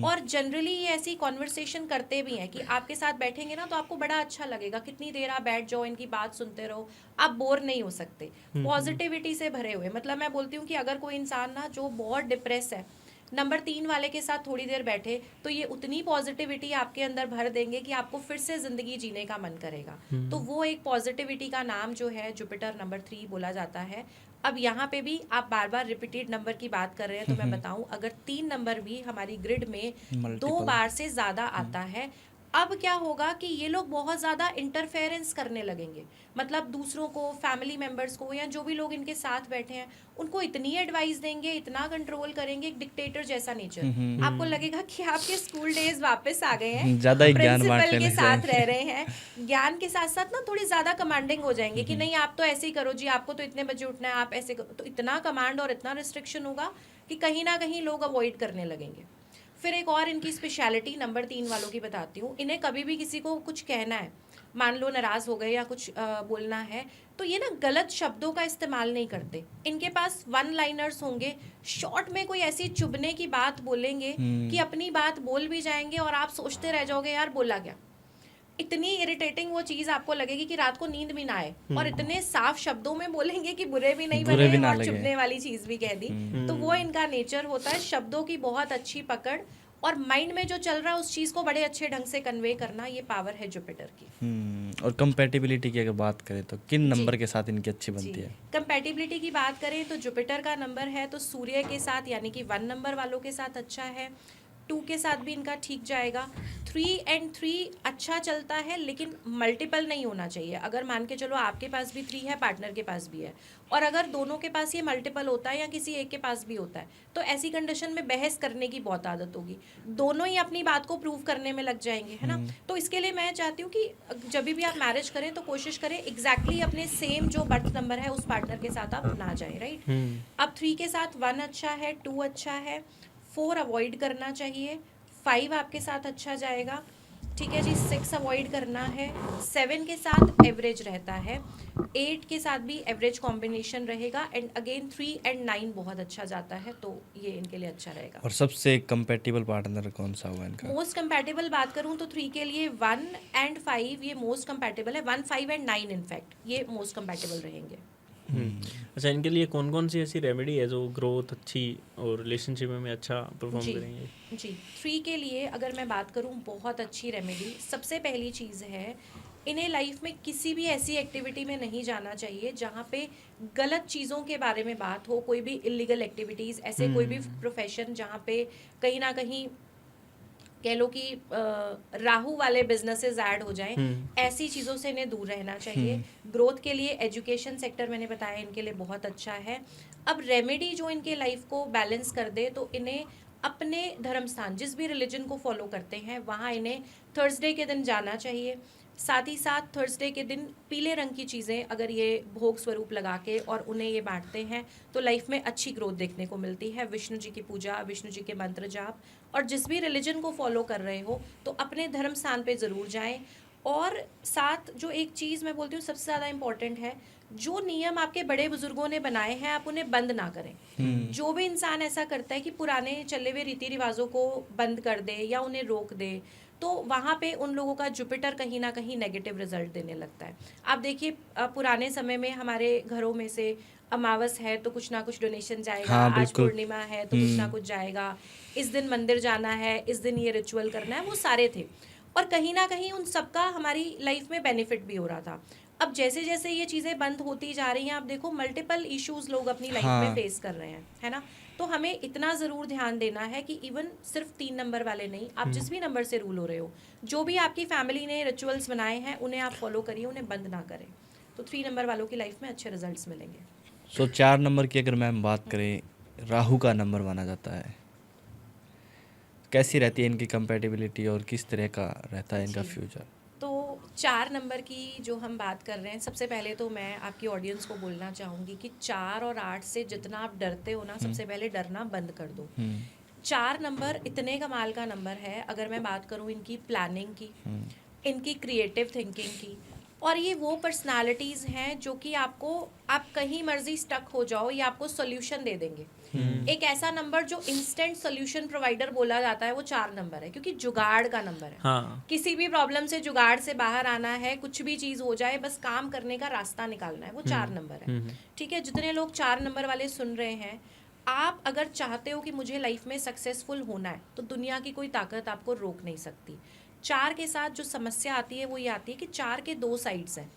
और जनरली ये ऐसी कॉन्वर्सेशन करते भी हैं कि आपके साथ बैठेंगे ना तो आपको बड़ा अच्छा लगेगा, कितनी देर आप बैठ जाओ, इनकी बात सुनते रहो, आप बोर नहीं हो सकते। पॉजिटिविटी से भरे हुए, मतलब मैं बोलती हूँ कि अगर कोई इंसान ना जो बहुत डिप्रेस है, नंबर 3 वाले के साथ थोड़ी देर बैठे तो ये उतनी पॉजिटिविटी आपके अंदर भर देंगे कि आपको फिर से ज़िंदगी जीने का मन करेगा। तो वो एक पॉजिटिविटी का नाम जो है जुपिटर नंबर 3 बोला जाता है। अब यहाँ पे भी आप बार बार रिपीटेड नंबर की बात कर रहे हैं, तो मैं बताऊं, अगर 3 नंबर भी हमारी ग्रिड में 2 बार से ज़्यादा आता है, अब क्या होगा कि ये लोग बहुत ज़्यादा इंटरफेरेंस करने लगेंगे। मतलब दूसरों को, फैमिली मेम्बर्स को, या जो भी लोग इनके साथ बैठे हैं उनको इतनी एडवाइस देंगे, इतना कंट्रोल करेंगे, एक डिक्टेटर जैसा नेचर। आपको लगेगा कि आपके स्कूल डेज वापस आ गए हैं, ज़्यादा ही ज्ञान प्रिंसिपल बांटने के लग साथ जाएंगे। रह रहे हैं। ज्ञान के साथ साथ ना थोड़ी ज़्यादा कमांडिंग हो जाएंगे कि नहीं आप तो ऐसे ही करो जी, आपको तो इतने बजे उठना है, आप ऐसे करो। तो इतना कमांड और इतना रिस्ट्रिक्शन होगा कि कहीं ना कहीं लोग अवॉइड करने लगेंगे। फिर एक और इनकी स्पेशलिटी नंबर 3 वालों की बताती हूँ। इन्हें कभी भी किसी को कुछ कहना है, मान लो नाराज़ हो गए या कुछ बोलना है, तो ये ना गलत शब्दों का इस्तेमाल नहीं करते। इनके पास 1 लाइनर्स होंगे, शॉर्ट में कोई ऐसी चुभने की बात बोलेंगे कि अपनी बात बोल भी जाएंगे और आप सोचते रह जाओगे यार बोला क्या। इतनी इरिटेटिंग वो चीज़ आपको लगेगी कि रात को नींद भी ना आए, और इतने साफ शब्दों में बोलेंगे कि बुरे भी नहीं बुरे भी बने ना और लगे। चुभने वाली चीज़ भी कह दी। तो वो इनका नेचर होता है, शब्दों की बहुत अच्छी पकड़, और माइंड में जो चल रहा है उस चीज़ को बड़े अच्छे ढंग से कन्वे करना, ये पावर है जुपिटर की। और कंपैटिबिलिटी की अगर बात करें तो किन जी। नंबर के साथ इनकी अच्छी बनती है? कंपैटिबिलिटी की बात करें तो जुपिटर का नंबर है तो सूर्य के साथ, यानी कि 1 नंबर वालों के साथ अच्छा है। 2 के साथ भी इनका ठीक जाएगा। 3 and 3 अच्छा चलता है, लेकिन मल्टीपल नहीं होना चाहिए। अगर मान के चलो आपके पास भी 3 है, पार्टनर के पास भी है, और अगर दोनों के पास ये मल्टीपल होता है या किसी एक के पास भी होता है, तो ऐसी कंडीशन में बहस करने की बहुत आदत होगी, दोनों ही अपनी बात को प्रूव करने में लग जाएंगे, है ना। तो इसके लिए मैं चाहती हूँ कि जब भी आप मैरिज करें तो कोशिश करें एग्जैक्टली अपने सेम जो बर्थ नंबर है उस पार्टनर के साथ आप ना जाएं, राइट। अब 3 के साथ 1 अच्छा है, 2 अच्छा है, 4 अवॉइड करना चाहिए, 5 आपके साथ अच्छा जाएगा, ठीक है जी। 6 अवॉइड करना है, 7 के साथ एवरेज रहता है, 8 के साथ भी एवरेज कॉम्बिनेशन रहेगा, एंड अगेन 3 and 9 बहुत अच्छा जाता है, तो ये इनके लिए अच्छा रहेगा। और सबसे कंपैटिबल पार्टनर कौन सा हुआ इनका? मोस्ट कंपैटिबल बात करूं तो 3 के लिए 1 and 5 ये मोस्ट कंपैटिबल है। 1, 5 and 9 इनफैक्ट ये मोस्ट कंपैटिबल रहेंगे। अच्छा, इनके लिए कौन कौन सी ऐसी रेमेडी है जो ग्रोथ अच्छी और रिलेशनशिप में अच्छा परफॉर्म जी करेंगे? जी 3 के लिए अगर मैं बात करूं बहुत अच्छी रेमेडी, सबसे पहली चीज़ है इन्हें लाइफ में किसी भी ऐसी एक्टिविटी में नहीं जाना चाहिए जहाँ पे गलत चीज़ों के बारे में बात हो, कोई भी इलीगल एक्टिविटीज़, ऐसे कोई भी प्रोफेशन जहाँ पे कहीं ना कहीं कह लो कि राहु वाले बिजनेसेस ऐड हो जाएं, ऐसी चीज़ों से इन्हें दूर रहना चाहिए। ग्रोथ के लिए एजुकेशन सेक्टर मैंने बताया इनके लिए बहुत अच्छा है। अब रेमेडी जो इनके लाइफ को बैलेंस कर दे तो इन्हें अपने धर्म स्थान, जिस भी रिलीजन को फॉलो करते हैं, वहाँ इन्हें थर्सडे के दिन जाना चाहिए। साथ ही साथ थर्सडे के दिन पीले रंग की चीज़ें अगर ये भोग स्वरूप लगा के और उन्हें ये बांटते हैं तो लाइफ में अच्छी ग्रोथ देखने को मिलती है। विष्णु जी की पूजा, विष्णु जी के मंत्र जाप, और जिस भी रिलीजन को फॉलो कर रहे हो तो अपने धर्म स्थान पे ज़रूर जाएं। और साथ जो एक चीज़ मैं बोलती हूँ सबसे ज़्यादा इम्पॉर्टेंट है, जो नियम आपके बड़े बुजुर्गों ने बनाए हैं आप उन्हें बंद ना करें। जो भी इंसान ऐसा करता है कि पुराने चले हुए रीति रिवाजों को बंद कर दे या उन्हें रोक दे, तो वहाँ पे उन लोगों का जुपिटर कहीं ना कहीं नेगेटिव रिजल्ट देने लगता है। आप देखिए पुराने समय में हमारे घरों में से अमावस है तो कुछ ना कुछ डोनेशन जाएगा, हाँ आज बिल्कुल। पूर्णिमा है तो कुछ ना कुछ जाएगा, इस दिन मंदिर जाना है, इस दिन ये रिचुअल करना है, वो सारे थे। और कहीं ना कहीं उन सबका हमारी लाइफ में बेनिफिट भी हो रहा था। अब जैसे जैसे ये चीज़ें बंद होती जा रही हैं, आप देखो मल्टीपल इश्यूज लोग अपनी लाइफ में हाँ फेस कर रहे हैं, है ना। तो हमें इतना ज़रूर ध्यान देना है कि इवन सिर्फ 3 नंबर वाले नहीं, आप जिस भी नंबर से रूल हो रहे हो, जो भी आपकी फैमिली ने रिचुअल्स बनाए हैं उन्हें आप फॉलो करिए, उन्हें बंद ना करें। तो 3 नंबर वालों की लाइफ में अच्छे रिजल्ट्स मिलेंगे। सो 4 नंबर की अगर मैम बात करें, राहु का नंबर माना जाता है, कैसी रहती है इनकी कंपैटिबिलिटी और किस तरह का रहता है इनका जी। फ्यूचर? तो 4 नंबर की जो हम बात कर रहे हैं, सबसे पहले तो मैं आपकी ऑडियंस को बोलना चाहूँगी कि 4 और 8 से जितना आप डरते हो ना, सबसे पहले डरना बंद कर दो। 4 नंबर इतने कमाल का नंबर है, अगर मैं बात करूँ इनकी प्लानिंग की, इनकी क्रिएटिव थिंकिंग की, और ये वो पर्सनालिटीज़ हैं जो कि आपको, आप कहीं मर्जी स्टक हो जाओ ये आपको सोल्यूशन दे देंगे। एक ऐसा नंबर जो इंस्टेंट सोल्यूशन प्रोवाइडर बोला जाता है वो 4 नंबर है, क्योंकि जुगाड़ का नंबर है। हाँ। किसी भी प्रॉब्लम से जुगाड़ से बाहर आना है, कुछ भी चीज़ हो जाए बस काम करने का रास्ता निकालना है, वो 4 नंबर है। ठीक है, जितने लोग 4 नंबर वाले सुन रहे हैं, आप अगर चाहते हो कि मुझे लाइफ में सक्सेसफुल होना है तो दुनिया की कोई ताकत आपको रोक नहीं सकती। 4 के साथ जो समस्या आती है वो ये आती है कि 4 के 2 साइड्स हैं।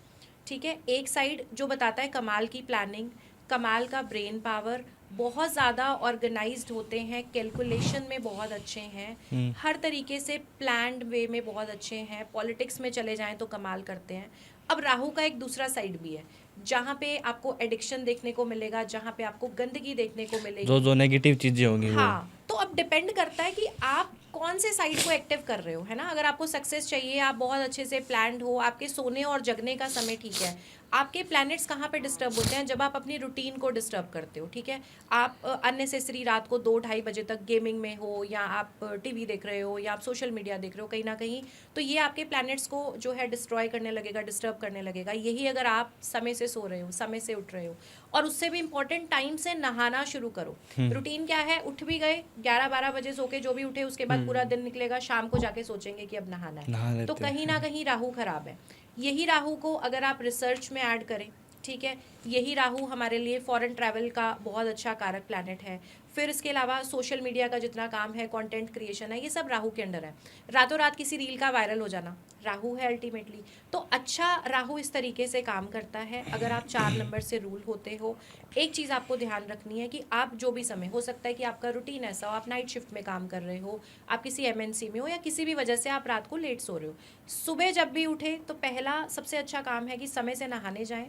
ठीक है, एक साइड जो बताता है कमाल की प्लानिंग, कमाल का ब्रेन पावर, बहुत ज़्यादा ऑर्गेनाइज्ड होते हैं, कैलकुलेशन में बहुत अच्छे हैं, हर तरीके से प्लान्ड वे में बहुत अच्छे हैं, पॉलिटिक्स में चले जाएं तो कमाल करते हैं। अब राहु का एक दूसरा साइड भी है, जहाँ पे आपको एडिक्शन देखने को मिलेगा, जहाँ पे आपको गंदगी देखने को मिलेगी, जो जो नेगेटिव चीज़ें होंगी वो। हाँ। तो अब डिपेंड करता है कि आप कौन से साइड को एक्टिव कर रहे हो, है ना। अगर आपको सक्सेस चाहिए, आप बहुत अच्छे से प्लान्ड हो, आपके सोने और जगने का समय ठीक है, आपके प्लैनेट्स कहाँ पे डिस्टर्ब होते हैं, जब आप अपनी रूटीन को डिस्टर्ब करते हो। ठीक है, आप अननेसेसरी रात को 2-2:30 बजे तक गेमिंग में हो, या आप टीवी देख रहे हो, या आप सोशल मीडिया देख रहे हो, कहीं ना कहीं तो ये आपके प्लैनेट्स को जो है डिस्ट्रॉय करने लगेगा, डिस्टर्ब करने लगेगा। यही अगर आप समय से सो रहे हो, समय से उठ रहे हो, और उससे भी इम्पोर्टेंट टाइम से नहाना शुरू करो। रूटीन क्या है, उठ भी गए 11-12 बजे सो के, जो भी उठे उसके बाद पूरा दिन निकलेगा, शाम को जाके सोचेंगे कि अब नहाना नहा है, लेते तो हैं। कहीं ना कहीं राहु खराब है। यही राहु को अगर आप रिसर्च में ऐड करें, ठीक है, यही राहु हमारे लिए फॉरेन ट्रैवल का बहुत अच्छा कारक प्लैनेट है। फिर इसके अलावा सोशल मीडिया का जितना काम है, कंटेंट क्रिएशन है, ये सब राहु के अंडर है। रातों रात किसी रील का वायरल हो जाना राहु है अल्टीमेटली। तो अच्छा राहु इस तरीके से काम करता है। अगर आप 4 नंबर से रूल होते हो, एक चीज़ आपको ध्यान रखनी है कि आप जो भी समय, हो सकता है कि आपका रूटीन ऐसा हो, आप नाइट शिफ्ट में काम कर रहे हो, आप किसी एमएनसी में हो, या किसी भी वजह से आप रात को लेट सो रहे हो, सुबह जब भी उठे तो पहला सबसे अच्छा काम है कि समय से नहाने जाएं।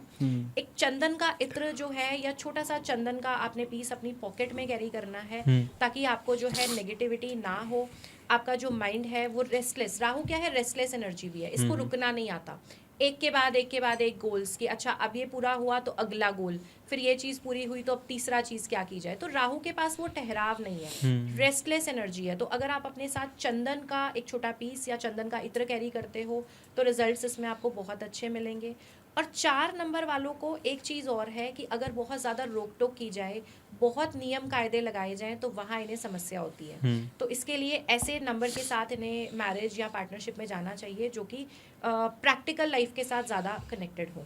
एक चंदन का इत्र जो है, या छोटा सा चंदन का आपने पीस अपनी पॉकेट में कैरी करना है, ताकि आपको जो है नेगेटिविटी ना हो, आपका जो माइंड है वो रेस्टलेस, राहु क्या है, रेस्टलेस एनर्जी भी है, इसको रुकना नहीं आता, एक के बाद एक गोल्स की, अच्छा अब ये पूरा हुआ तो अगला गोल, फिर ये चीज़ पूरी हुई तो अब तीसरा चीज़ क्या की जाए। तो राहु के पास वो ठहराव नहीं है, रेस्टलेस एनर्जी है। तो अगर आप अपने साथ चंदन का एक छोटा पीस या चंदन का इत्र कैरी करते हो तो रिजल्ट्स इसमें आपको बहुत अच्छे मिलेंगे। और 4 नंबर वालों को एक चीज़ और है कि अगर बहुत ज़्यादा रोक टोक की जाए, बहुत नियम कायदे लगाए जाएं, तो वहाँ इन्हें समस्या होती है। तो इसके लिए ऐसे नंबर के साथ इन्हें मैरिज या पार्टनरशिप में जाना चाहिए जो कि प्रैक्टिकल लाइफ के साथ ज़्यादा कनेक्टेड हो।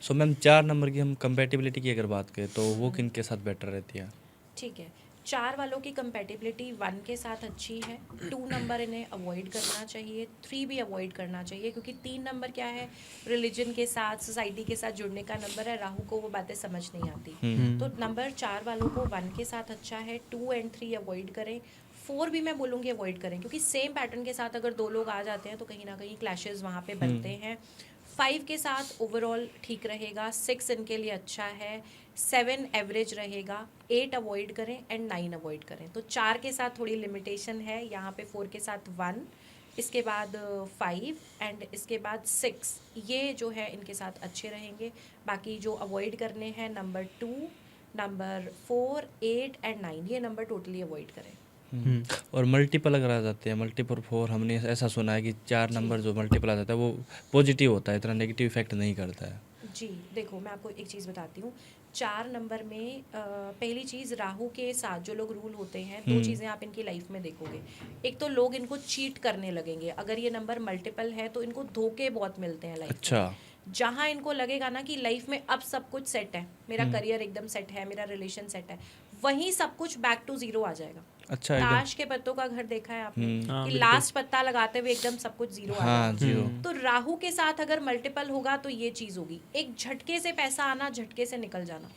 सो मैम 4 नंबर की हम कंपैटिबिलिटी की अगर बात करें तो वो किन के साथ बेटर रहती है? ठीक है, 4 वालों की कंपैटिबिलिटी 1 के साथ अच्छी है, 2 नंबर इन्हें अवॉइड करना चाहिए, 3 भी अवॉइड करना चाहिए, क्योंकि 3 नंबर क्या है, रिलीजन के साथ, सोसाइटी के साथ जुड़ने का नंबर है, राहु को वो बातें समझ नहीं आती। तो नंबर 4 वालों को 1 के साथ अच्छा है, 2 एंड 3 अवॉइड करें, 4 भी मैं बोलूँगी अवॉइड करें, क्योंकि सेम पैटर्न के साथ अगर 2 लोग आ जाते हैं तो कहीं ना कहीं क्लैशेस वहाँ पे बनते हैं। 5 के साथ ओवरऑल ठीक रहेगा, 6 इनके लिए अच्छा है, 7 एवरेज रहेगा, 8 अवॉइड करें एंड 9 अवॉइड करें। तो 4 के साथ थोड़ी लिमिटेशन है, यहाँ पे 4 के साथ 1, इसके बाद 5 एंड इसके बाद 6, ये जो है इनके साथ अच्छे रहेंगे। बाकी जो अवॉइड करने हैं नंबर 2, नंबर 4, 8 एंड 9, ये नंबर टोटली अवॉइड करें। और मल्टीपल अगर आ जाते हैं, मल्टीपल 4, हमने ऐसा सुना है कि 4 नंबर जो मल्टीपल आ जाता है वो पॉजिटिव होता है, इतना नेगेटिव इफेक्ट नहीं करता है। जी देखो, मैं आपको एक चीज़ बताती हूँ। 4 नंबर में पहली चीज़, राहु के साथ जो लोग रूल होते हैं, 2 चीज़ें आप इनकी लाइफ में देखोगे। एक तो लोग इनको चीट करने लगेंगे, अगर ये नंबर मल्टीपल है तो इनको धोखे बहुत मिलते हैं लाइफ में। अच्छा। जहाँ इनको लगेगा ना कि लाइफ में अब सब कुछ सेट है, मेरा करियर एकदम सेट है, मेरा रिलेशन सेट है, वहीं सब कुछ बैक टू जीरो आ जाएगा। अच्छा, एकदम। ताश के पत्तों का घर देखा है आपने हाँ, कि बिल्कुल। लास्ट पत्ता लगाते हुए एकदम सब कुछ जीरो आ हाँ, जाएगा। जीरो। तो राहु के साथ अगर मल्टीपल होगा तो ये चीज होगी, एक झटके से पैसा आना, झटके से निकल जाना।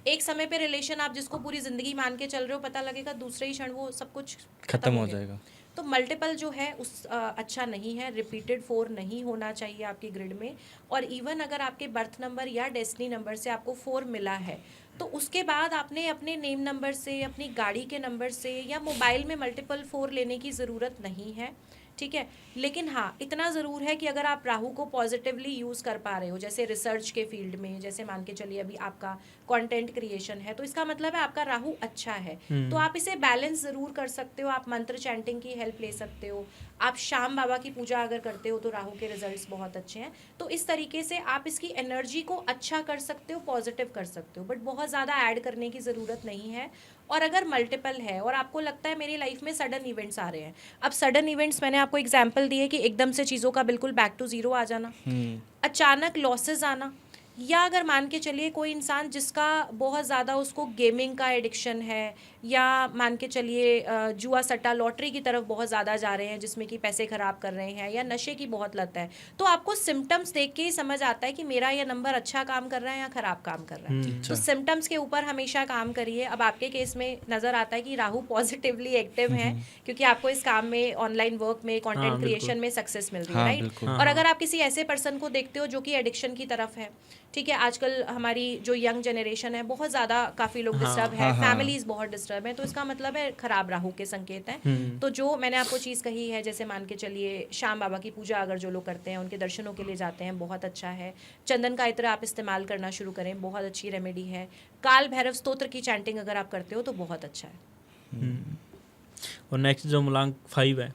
एक समय पे रिलेशन आप जिसको पूरी जिंदगी मान के चल रहे हो, पता लगेगा दूसरे ही क्षण वो सब कुछ खत्म हो गया। जाएगा। तो मल्टीपल जो है उस अच्छा नहीं है, रिपीटेड 4 नहीं होना चाहिए आपकी ग्रिड में। और इवन अगर आपके बर्थ नंबर या डेस्टिनी नंबर से आपको 4 मिला है तो उसके बाद आपने अपने नेम नंबर से, अपनी गाड़ी के नंबर से या मोबाइल में मल्टीपल 4 लेने की ज़रूरत नहीं है, ठीक है। लेकिन हाँ, इतना ज़रूर है कि अगर आप राहु को पॉजिटिवली यूज़ कर पा रहे हो, जैसे रिसर्च के फील्ड में, जैसे मान के चलिए अभी आपका कंटेंट क्रिएशन है, तो इसका मतलब है आपका राहु अच्छा है। तो आप इसे बैलेंस ज़रूर कर सकते हो। आप मंत्र चैंटिंग की हेल्प ले सकते हो, आप श्याम बाबा की पूजा अगर करते हो तो राहु के रिजल्ट्स बहुत अच्छे हैं। तो इस तरीके से आप इसकी एनर्जी को अच्छा कर सकते हो, पॉजिटिव कर सकते हो, बट बहुत ज़्यादा ऐड करने की ज़रूरत नहीं है। और अगर मल्टीपल है और आपको लगता है मेरी लाइफ में सडन इवेंट्स आ रहे हैं, अब सडन इवेंट्स मैंने आपको एग्जांपल दिए कि एकदम से चीज़ों का बिल्कुल बैक टू जीरो आ जाना, अचानक लॉसेस आना, या अगर मान के चलिए कोई इंसान जिसका बहुत ज़्यादा उसको गेमिंग का एडिक्शन है, या मान के चलिए जुआ सट्टा लॉटरी की तरफ बहुत ज़्यादा जा रहे हैं जिसमें कि पैसे ख़राब कर रहे हैं, या नशे की बहुत लत है, तो आपको सिम्टम्स देख के ही समझ आता है कि मेरा ये नंबर अच्छा काम कर रहा है या ख़राब काम कर रहा है। तो सिम्टम्स के ऊपर हमेशा काम करिए। अब आपके केस में नज़र आता है कि राहु पॉजिटिवली एक्टिव है, क्योंकि आपको इस काम में, ऑनलाइन वर्क में, कंटेंट क्रिएशन में सक्सेस मिल रही है, हाँ, राइट। बिल्कुल। और अगर आप किसी ऐसे पर्सन को देखते हो जो कि एडिक्शन की तरफ है, ठीक है, आजकल हमारी जो यंग जनरेशन है बहुत ज़्यादा, काफ़ी लोग डिस्टर्ब है, फैमिलीज बहुत डिस्टर्ब है, तो इसका मतलब है खराब राहु के संकेत हैं। तो जो मैंने आपको चीज़ कही है, जैसे मान के चलिए श्याम बाबा की पूजा अगर जो लोग करते हैं, उनके दर्शनों के लिए जाते हैं, बहुत अच्छा है। चंदन का इत्र आप इस्तेमाल करना शुरू करें, बहुत अच्छी रेमेडी है। काल भैरव स्तोत्र की चैंटिंग अगर आप करते हो तो बहुत अच्छा है। और नेक्स्ट जो मूलांक 5 है,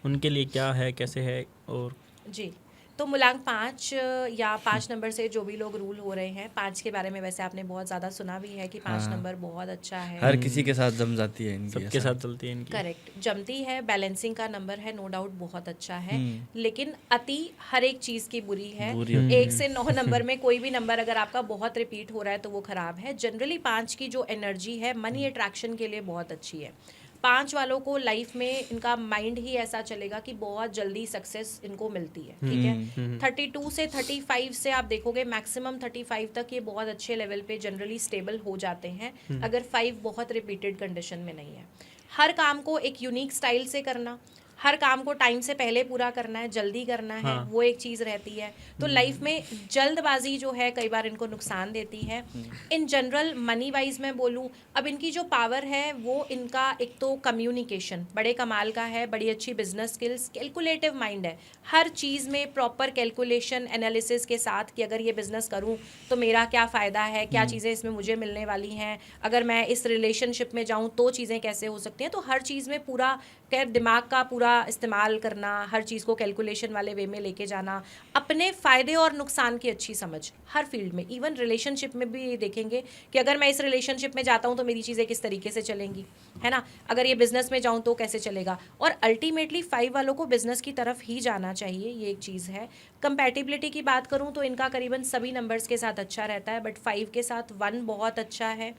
उनके लिए क्या है, कैसे है? और जी, तो मूलांक 5 या 5 नंबर से जो भी लोग रूल हो रहे हैं, 5 के बारे में वैसे आपने बहुत ज़्यादा सुना भी है कि 5 नंबर बहुत अच्छा है, हर किसी के साथ जम जाती है इनकी, सबके ऐसा। साथ चलती है इनकी। करेक्ट, जमती है, बैलेंसिंग का नंबर है, नो डाउट बहुत अच्छा है। लेकिन अति हर एक चीज़ की बुरी है। बुरी होती 1 से 9 नंबर में कोई भी नंबर अगर आपका बहुत रिपीट हो रहा है तो वो खराब है। जनरली 5 की जो एनर्जी है मनी अट्रैक्शन के लिए बहुत अच्छी है। 5 वालों को लाइफ में इनका माइंड ही ऐसा चलेगा कि बहुत जल्दी सक्सेस इनको मिलती है, ठीक है। 32 से 35 से आप देखोगे मैक्सिमम 35 तक ये बहुत अच्छे लेवल पे जनरली स्टेबल हो जाते हैं, अगर 5 बहुत रिपीटेड कंडीशन में नहीं है। हर काम को एक यूनिक स्टाइल से करना, हर काम को टाइम से पहले पूरा करना है, जल्दी करना है, वो एक चीज़ रहती है। तो लाइफ में जल्दबाजी जो है कई बार इनको नुकसान देती है। इन जनरल मनी वाइज मैं बोलूँ, अब इनकी जो पावर है वो इनका एक तो कम्युनिकेशन बड़े कमाल का है, बड़ी अच्छी बिजनेस स्किल्स, कैलकुलेटिव माइंड है, हर चीज़ में प्रॉपर कैलकुलेशन एनालिसिस के साथ कि अगर ये बिजनेस करूँ तो मेरा क्या फ़ायदा है, क्या चीज़ें इसमें मुझे मिलने वाली हैं, अगर मैं इस रिलेशनशिप में जाऊँ तो चीज़ें कैसे हो सकती हैं। तो हर चीज़ में पूरा दिमाग का पूरा इस्तेमाल करना, हर चीज़ को कैलकुलेशन वाले वे में लेके जाना, अपने फ़ायदे और नुकसान की अच्छी समझ हर फील्ड में। इवन रिलेशनशिप में भी देखेंगे कि अगर मैं इस रिलेशनशिप में जाता हूँ तो मेरी चीज़ें किस तरीके से चलेंगी, है ना, अगर ये बिज़नेस में जाऊँ तो कैसे चलेगा। और अल्टीमेटली 5 वालों को बिज़नेस की तरफ ही जाना चाहिए, ये एक चीज़ है। कंपैटिबिलिटी की बात करूँ तो इनका करीबन सभी नंबर्स के साथ अच्छा रहता है, बट 5 के साथ 1 बहुत अच्छा है,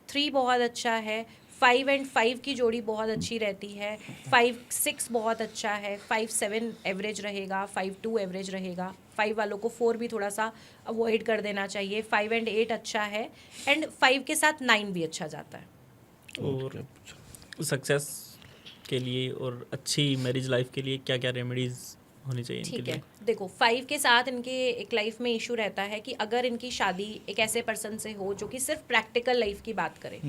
3 बहुत अच्छा है, 5 एंड 5 की जोड़ी बहुत अच्छी रहती है, 5 6 बहुत अच्छा है, 5 7 एवरेज रहेगा, 5 2 एवरेज रहेगा। 5 वालों को 4 भी थोड़ा सा अवॉइड कर देना चाहिए। 5 एंड 8 अच्छा है, एंड 5 के साथ 9 भी अच्छा जाता है। और सक्सेस के लिए और अच्छी मैरिज लाइफ के लिए क्या क्या रेमेडीज होनी चाहिए इनके ठीक लिए? है, देखो 5 के साथ इनके एक लाइफ में इशू रहता है कि अगर इनकी शादी एक ऐसे पर्सन से हो जो कि सिर्फ प्रैक्टिकल लाइफ की बात करे,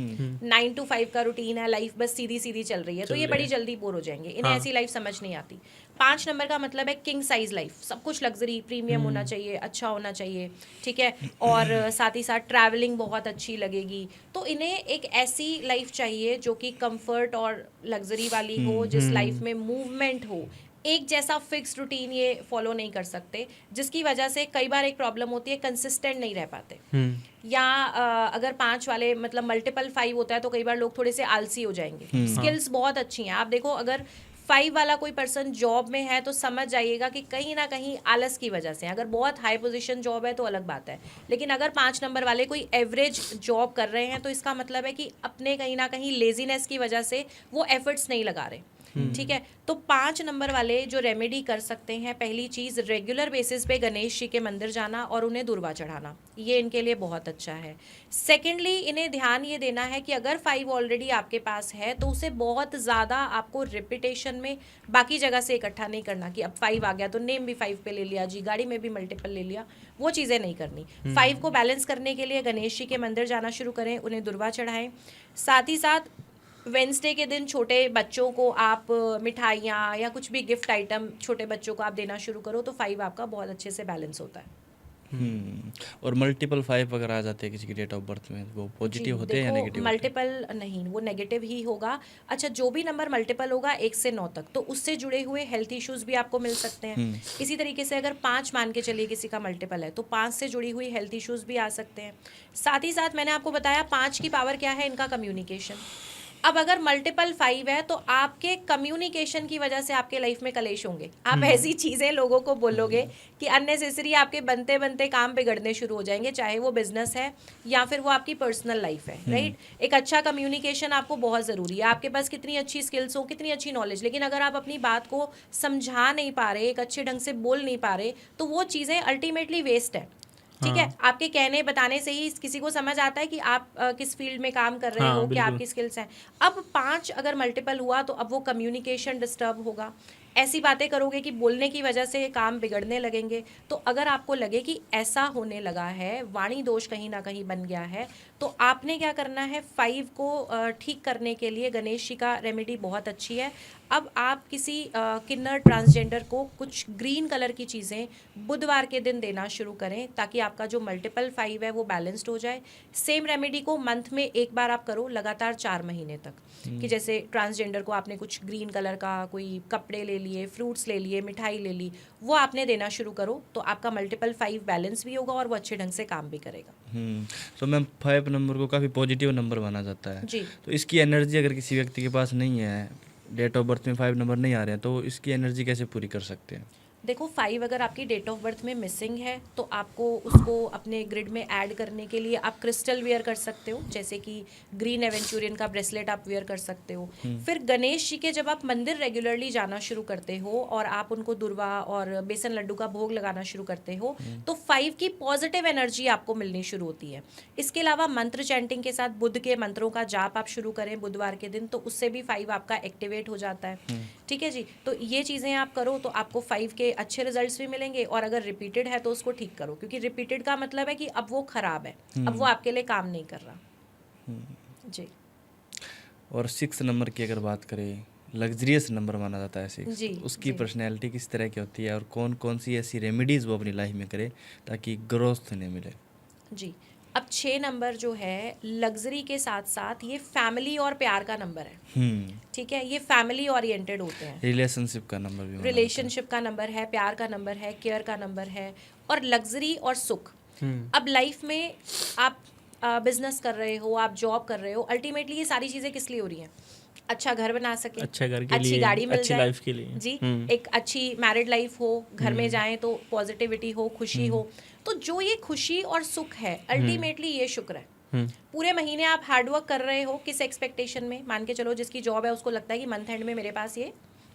9 to 5 का रूटीन है, लाइफ बस सीधी सीधी चल रही है, तो चल ये रही बड़ी है। जल्दी बोर हो जाएंगे, इन्हें हाँ। ऐसी लाइफ समझ नहीं आती। 5 नंबर का मतलब है किंग साइज लाइफ, सब कुछ लग्जरी प्रीमियम होना चाहिए, अच्छा होना चाहिए, ठीक है, और साथ ही साथ ट्रैवलिंग बहुत अच्छी लगेगी। तो इन्हें एक ऐसी लाइफ चाहिए जो कि कंफर्ट और लग्जरी वाली हो, जिस लाइफ में मूवमेंट हो। एक जैसा फिक्स रूटीन ये फॉलो नहीं कर सकते, जिसकी वजह से कई बार एक प्रॉब्लम होती है, कंसिस्टेंट नहीं रह पाते। या अगर 5 वाले मतलब मल्टीपल 5 होता है तो कई बार लोग थोड़े से आलसी हो जाएंगे। स्किल्स बहुत अच्छी हैं, आप देखो अगर 5 वाला कोई पर्सन जॉब में है तो समझ जाइएगा कि कहीं ना कहीं आलस की वजह से। अगर बहुत हाई पोजीशन जॉब है तो अलग बात है, लेकिन अगर 5 नंबर वाले कोई एवरेज जॉब कर रहे हैं तो इसका मतलब है कि अपने कहीं ना कहीं लेजीनेस की वजह से वो एफर्ट्स नहीं लगा रहे। ठीक है, तो 5 नंबर वाले जो रेमेडी कर सकते हैं, पहली चीज रेगुलर बेसिस पे गणेश जी के मंदिर जाना और उन्हें दुर्वा चढ़ाना, ये इनके लिए बहुत अच्छा है। सेकेंडली, इन्हें ध्यान ये देना है कि अगर 5 ऑलरेडी आपके पास है तो उसे बहुत ज़्यादा आपको रिपीटेशन में बाकी जगह से इकट्ठा नहीं करना कि अब 5 आ गया तो नेम भी 5 पे ले लिया जी, गाड़ी में भी मल्टीपल ले लिया, वो चीज़ें नहीं करनी। 5 को बैलेंस करने के लिए गणेश जी के मंदिर जाना शुरू करें, उन्हें दुर्वा चढ़ाएं। साथ ही साथ वेंसडे के दिन छोटे बच्चों को आप मिठाइयाँ या कुछ भी गिफ्ट आइटम छोटे बच्चों को आप देना शुरू करो, तो 5 आपका बहुत अच्छे से बैलेंस होता है। और मल्टीपल 5 अगर आ जाते हैं किसी की डेट ऑफ बर्थ में, वो पॉजिटिव होते हैं या देखो नेगेटिव? मल्टीपल नहीं, वो नेगेटिव ही होगा। अच्छा, जो भी नंबर मल्टीपल होगा 1 से 9 तक, तो उससे जुड़े हुए हेल्थ इश्यूज भी आपको मिल सकते हैं। इसी तरीके से अगर 5 मान के चलिए किसी का मल्टीपल है तो 5 से जुड़ी हुई हेल्थ इश्यूज भी आ सकते हैं। साथ ही साथ मैंने आपको बताया 5 की पावर क्या है, इनका कम्युनिकेशन। अब अगर मल्टीपल 5 है तो आपके कम्युनिकेशन की वजह से आपके लाइफ में कलेश होंगे। आप ऐसी चीज़ें लोगों को बोलोगे कि अननेसेसरी आपके बनते बनते काम बिगड़ने शुरू हो जाएंगे, चाहे वो बिजनेस है या फिर वो आपकी पर्सनल लाइफ है, राइट। एक अच्छा कम्युनिकेशन आपको बहुत ज़रूरी है। आपके पास कितनी अच्छी स्किल्स हो, कितनी अच्छी नॉलेज, लेकिन अगर आप अपनी बात को समझा नहीं पा रहे, एक अच्छे ढंग से बोल नहीं पा रहे, तो वो चीज़ें अल्टीमेटली वेस्ट है। ठीक है, आपके कहने बताने से ही किसी को समझ आता है कि आप किस फील्ड में काम कर रहे हो, क्या आपकी स्किल्स हैं। अब 5 अगर मल्टीपल हुआ तो अब वो कम्युनिकेशन डिस्टर्ब होगा, ऐसी बातें करोगे कि बोलने की वजह से काम बिगड़ने लगेंगे। तो अगर आपको लगे कि ऐसा होने लगा है, वाणी दोष कहीं ना कहीं बन गया है, तो आपने क्या करना है, 5 को ठीक करने के लिए गणेश जी का रेमेडी बहुत अच्छी है। अब आप किसी किन्नर ट्रांसजेंडर को कुछ ग्रीन कलर की चीज़ें बुधवार के दिन देना शुरू करें, ताकि आपका जो मल्टीपल 5 है वो बैलेंस्ड हो जाए। सेम रेमेडी को मंथ में एक बार आप करो, लगातार 4 महीने तक, कि जैसे ट्रांसजेंडर को आपने कुछ ग्रीन कलर का कोई कपड़े ले लिए, फ्रूट्स ले लिए, मिठाई ले ली, वो आपने देना शुरू करो, तो आपका मल्टीपल 5 बैलेंस भी होगा और वो अच्छे ढंग से काम भी करेगा। तो मैम 5 नंबर को काफ़ी पॉजिटिव नंबर माना जाता है जी, तो इसकी एनर्जी अगर किसी व्यक्ति के पास नहीं है, डेट ऑफ बर्थ में 5 नंबर नहीं आ रहे हैं, तो इसकी एनर्जी कैसे पूरी कर सकते हैं? देखो 5 अगर आपकी डेट ऑफ बर्थ में मिसिंग है तो आपको उसको अपने ग्रिड में ऐड करने के लिए आप क्रिस्टल वेयर कर सकते हो, जैसे कि ग्रीन एवेंचुरियन का ब्रेसलेट आप वेयर कर सकते हो। फिर गणेश जी के जब आप मंदिर रेगुलरली जाना शुरू करते हो और आप उनको दुर्वा और बेसन लड्डू का भोग लगाना शुरू करते हो, तो 5 की पॉजिटिव एनर्जी आपको मिलनी शुरू होती है। इसके अलावा मंत्र चैंटिंग के साथ बुद्ध के मंत्रों का जाप आप शुरू करें बुधवार के दिन, तो उससे भी 5 आपका एक्टिवेट हो जाता है। ठीक है जी, तो ये चीज़ें आप करो तो आपको 5 के अच्छे रिजल्ट्स भी मिलेंगे। और अगर रिपीटेड है तो उसको ठीक करो, क्योंकि रिपीटेड का मतलब है कि अब वो खराब है, अब वो आपके लिए काम नहीं कर रहा। जी। और 6 नंबर की अगर बात करें, लग्जरियस नंबर माना जाता है 6, जी, तो उसकी जी। पर्सनैलिटी किस तरह की होती है और कौन कौन सी ऐसी रेमेडीज़ वो अपनी लाइफ में करे ताकि ग्रोथ नहीं मिले? जी, अब 6 नंबर जो है लग्जरी के साथ साथ ये फैमिली और प्यार का नंबर है। ठीक है, ये फैमिली ओरिएंटेड होते हैं, रिलेशनशिप का नंबर भी माना रिलेशनशिप का नंबर है, प्यार का नंबर है, केयर का नंबर है, और लग्जरी और सुख। अब लाइफ में आप बिजनेस कर रहे हो, आप जॉब कर रहे हो, अल्टीमेटली ये सारी चीज़ें किस लिए हो रही हैं? अच्छा घर बना सके, अच्छा घर के अच्छी लिए, गाड़ी मिल अच्छी जाए, लाइफ के लिए। जी, एक अच्छी मैरिड लाइफ हो, घर में जाएं तो पॉजिटिविटी हो, खुशी हो। तो जो ये खुशी और सुख है, अल्टीमेटली ये शुक्र है। पूरे महीने आप हार्डवर्क कर रहे हो किस एक्सपेक्टेशन में? मान के चलो जिसकी जॉब है उसको लगता है कि मंथ एंड में मेरे पास ये